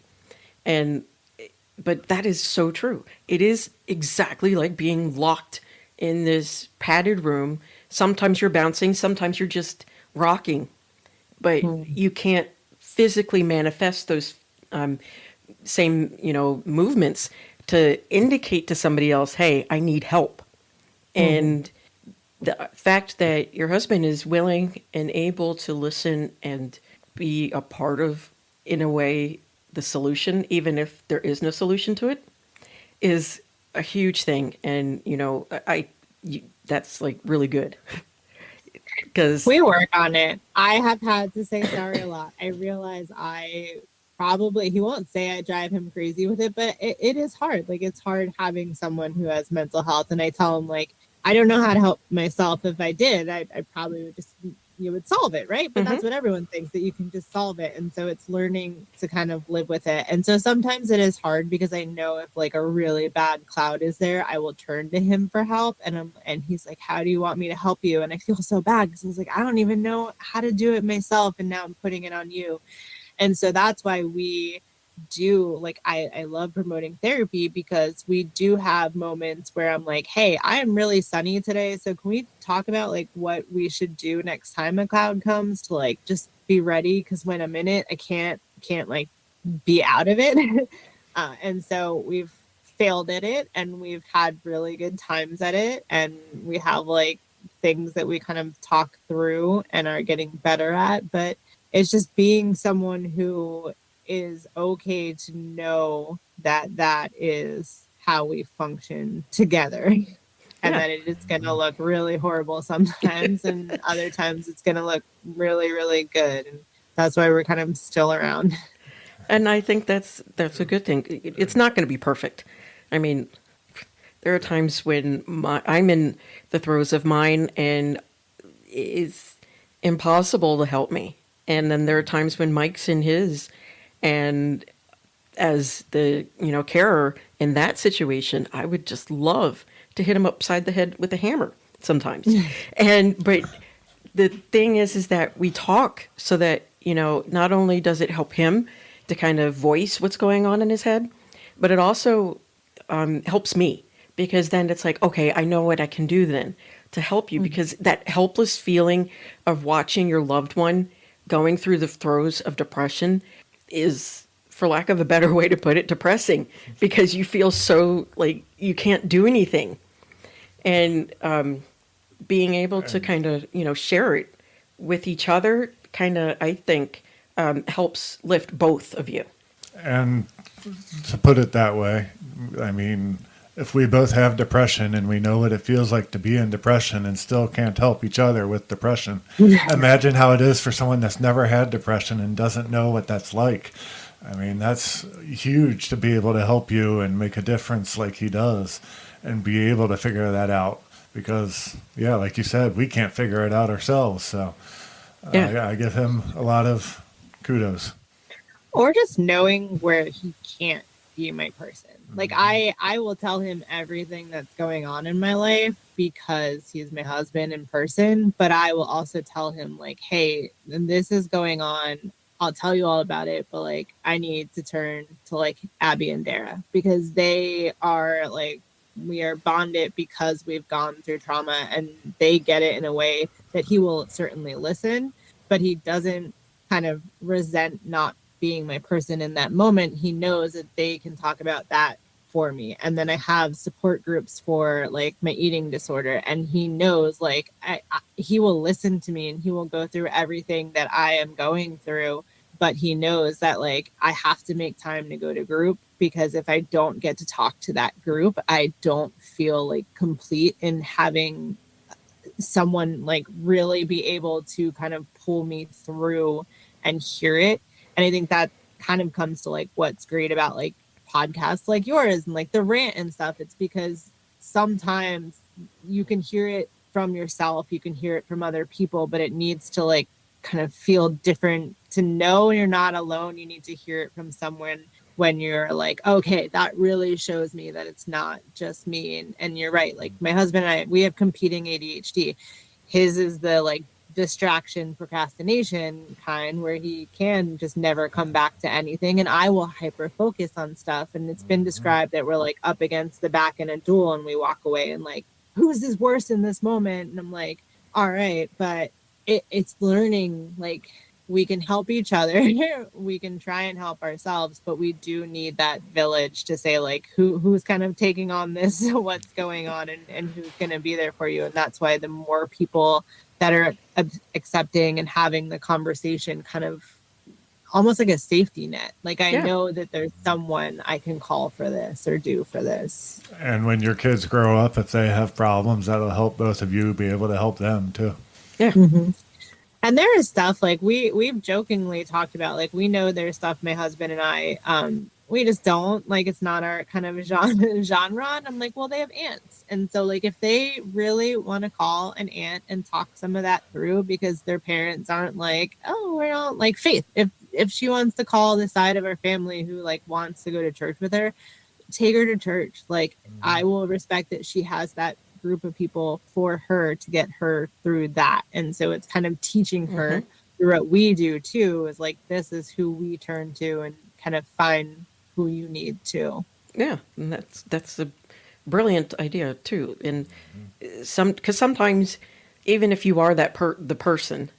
But that is so true. It is exactly like being locked in this padded room. Sometimes you're bouncing, sometimes you're just rocking, but you can't physically manifest those same, movements to indicate to somebody else, hey, I need help. And the fact that your husband is willing and able to listen and be a part of, in a way, the solution, even if there is no solution to it, is a huge thing. And, that's like really good. Because we work on it. I have had to say sorry a lot. I realize he won't say I drive him crazy with it, but it is hard. Like, it's hard having someone who has mental health, and I tell him like, I don't know how to help myself. If I did, I probably would just, you would solve it, right? But that's what everyone thinks, that you can just solve it. And so it's learning to kind of live with it. And so sometimes it is hard, because I know if like a really bad cloud is there, I will turn to him for help. And he's like, how do you want me to help you? And I feel so bad, because I was like, I don't even know how to do it myself, and now I'm putting it on you. And so that's why we do, like, I love promoting therapy, because we do have moments where I'm like, hey, I am really sunny today, so can we talk about like what we should do next time a cloud comes, to like just be ready, because when I'm in it, I can't like be out of it. And so we've failed at it, and we've had really good times at it, and we have like things that we kind of talk through and are getting better at. But it's just being someone who is okay to know that that is how we function together, and that it is going to look really horrible sometimes, and other times it's going to look really, really good. And that's why we're kind of still around. And I think that's a good thing. It's not going to be perfect. I mean, there are times when I'm in the throes of mine, and it's impossible to help me. And then there are times when Mike's in his, and as the, carer in that situation, I would just love to hit him upside the head with a hammer sometimes. But the thing is that we talk, so that, not only does it help him to kind of voice what's going on in his head, but it also helps me, because then it's like, okay, I know what I can do then to help you, because that helpless feeling of watching your loved one going through the throes of depression is, for lack of a better way to put it, depressing, because you feel so like you can't do anything. And being able to kind of, share it with each other kind of, I think, helps lift both of you. And to put it that way, I mean, if we both have depression and we know what it feels like to be in depression and still can't help each other with depression, imagine how it is for someone that's never had depression and doesn't know what that's like. I mean, that's huge to be able to help you and make a difference like he does and be able to figure that out. Because, yeah, like you said, we can't figure it out ourselves. So I give him a lot of kudos. Or just knowing where he can't be my person. Like I will tell him everything that's going on in my life because he's my husband in person, but I will also tell him like, hey, this is going on. I'll tell you all about it, but like I need to turn to like Abby and Dara because they are like, we are bonded because we've gone through trauma and they get it in a way that he will certainly listen, but he doesn't kind of resent not being my person in that moment. He knows that they can talk about that for me. And then I have support groups for like my eating disorder. And he knows like he will listen to me and he will go through everything that I am going through. But he knows that like I have to make time to go to group because if I don't get to talk to that group, I don't feel like complete in having someone like really be able to kind of pull me through and hear it. And I think that kind of comes to like what's great about like podcasts like yours and like the rant and stuff. It's because sometimes you can hear it from yourself, you can hear it from other people, but it needs to like kind of feel different to know you're not alone. You need to hear it from someone when you're like, okay, that really shows me that it's not just me. And you're right. Like my husband and I, we have competing ADHD. His is the like distraction, procrastination kind where he can just never come back to anything. And I will hyper focus on stuff. And it's been described that we're like up against the back in a duel and we walk away and like, who's is worse in this moment? And I'm like, all right, but it's learning like we can help each other. We can try and help ourselves, but we do need that village to say like who's kind of taking on this, what's going on and who's going to be there for you. And that's why the more people that are accepting and having the conversation kind of almost like a safety net. Like I know that there's someone I can call for this or do for this. And when your kids grow up, if they have problems, that'll help both of you be able to help them too. Yeah. Mm-hmm. And there is stuff like we've jokingly talked about, like we know there's stuff my husband and I, we just don't like, it's not our kind of genre. And I'm like, well, they have aunts. And so like, if they really want to call an aunt and talk some of that through because their parents aren't like, oh, we're not like Faith. If she wants to call the side of our family who like wants to go to church with her, take her to church. Like I will respect that she has that group of people for her to get her through that. And so it's kind of teaching her through what we do too, is like, this is who we turn to and kind of find who you need to. Yeah. And that's a brilliant idea too. And because sometimes even if you are that the person,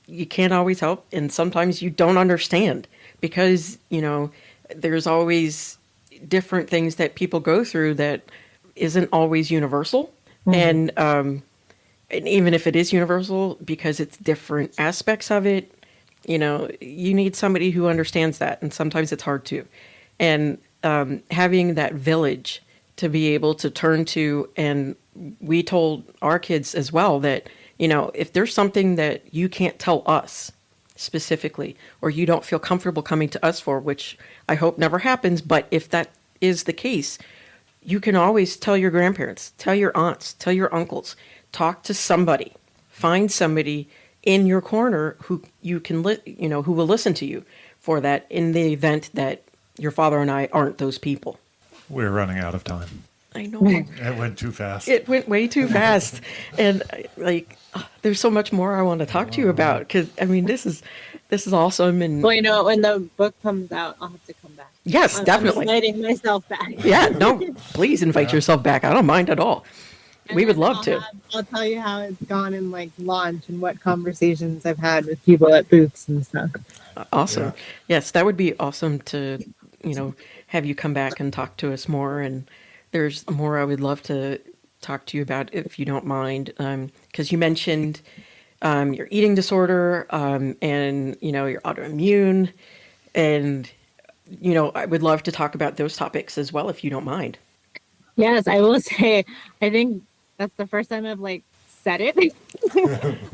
you can't always help. And sometimes you don't understand because, there's always different things that people go through that isn't always universal. And even if it is universal, because it's different aspects of it, you need somebody who understands that. And sometimes it's hard to. And having that village to be able to turn to, and we told our kids as well that, if there's something that you can't tell us specifically, or you don't feel comfortable coming to us for, which I hope never happens, but if that is the case, you can always tell your grandparents, tell your aunts, tell your uncles, talk to somebody, find somebody in your corner who you can, who will listen to you for that in the event that your father and I aren't those people. We're running out of time. I know. It went too fast. It went way too fast. And there's so much more I want to talk to you about because, this is awesome. And well, when the book comes out, I'll have to come back. Yes, definitely. I'm inviting myself back. Yeah, no, please invite yourself back. I don't mind at all. And We would then love to. I'll tell you how it's gone in like launch and what conversations I've had with people at booths and stuff. Awesome. Yeah. Yes, that would be awesome to, have you come back and talk to us more. And there's more I would love to talk to you about if you don't mind. Because you mentioned your eating disorder and, your autoimmune. And, I would love to talk about those topics as well if you don't mind. Yes, I will say, I think that's the first time I've like said it.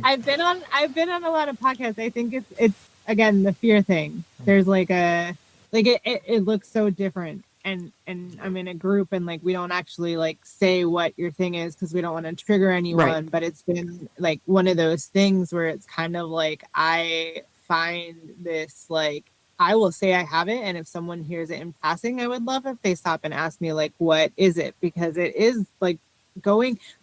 I've been on a lot of podcasts. I think it's again the fear thing. There's like it looks so different, and I'm in a group and like we don't actually like say what your thing is because we don't want to trigger anyone. Right. But it's been like one of those things where it's kind of like I find this like I will say I have it, and if someone hears it in passing, I would love if they stop and ask me like, what is it? Because it is like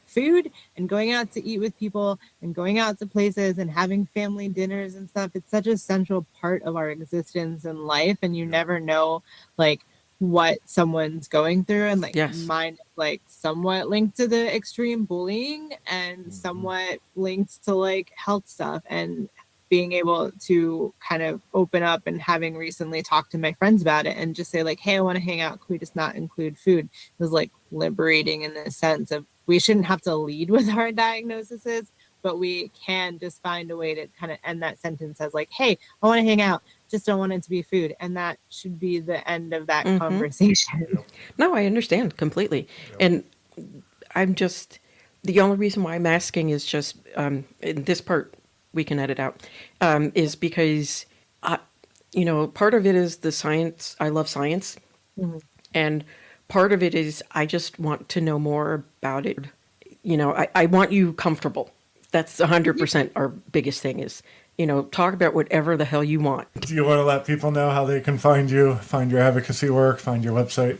food and going out to eat with people and going out to places and having family dinners and stuff. It's such a central part of our existence and life, and you never know like what someone's going through. And like Yes. mine like somewhat linked to the extreme bullying and somewhat linked to like health stuff, and being able to kind of open up and having recently talked to my friends about it and just say like, hey, I want to hang out. Can we just not include food? It was like liberating in the sense of we shouldn't have to lead with our diagnoses, but we can just find a way to kind of end that sentence as like, hey, I want to hang out. Just don't want it to be food. And that should be the end of that conversation. No, I understand completely. And I'm just, the only reason why I'm asking is just, in this part, we can edit out, is because, part of it is the science. I love science. Mhm. And part of it is I just want to know more about it. I want you comfortable. That's 100% our biggest thing is, talk about whatever the hell you want. Do you want to let people know how they can find you, find your advocacy work, find your website?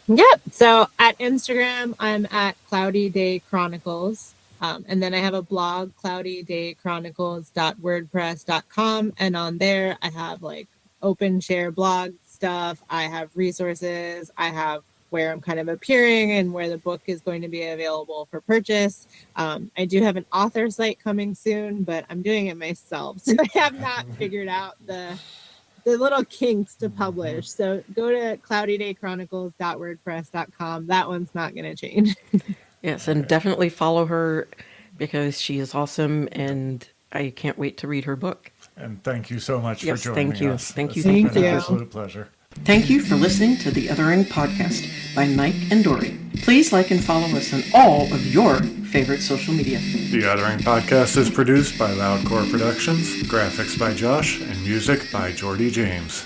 Yep. So at Instagram, I'm at Cloudy Day Chronicles. And then I have a blog, cloudydaychronicles.wordpress.com. And on there, I have like open share blog stuff. I have resources. I have where I'm kind of appearing and where the book is going to be available for purchase. I do have an author site coming soon, but I'm doing it myself. So I have not figured out the little kinks to publish. So go to cloudydaychronicles.wordpress.com. That one's not going to change. Yes, and definitely follow her because she is awesome, and I can't wait to read her book. And thank you so much Yes, for joining thank you. us. Thank you. It's Thank been an you. absolute pleasure. Thank you for listening to The Othering Podcast by Mike and Dory. Please like and follow us on all of your favorite social media. The Othering Podcast is produced by Loudcore Productions, graphics by Josh, and music by Jordy James.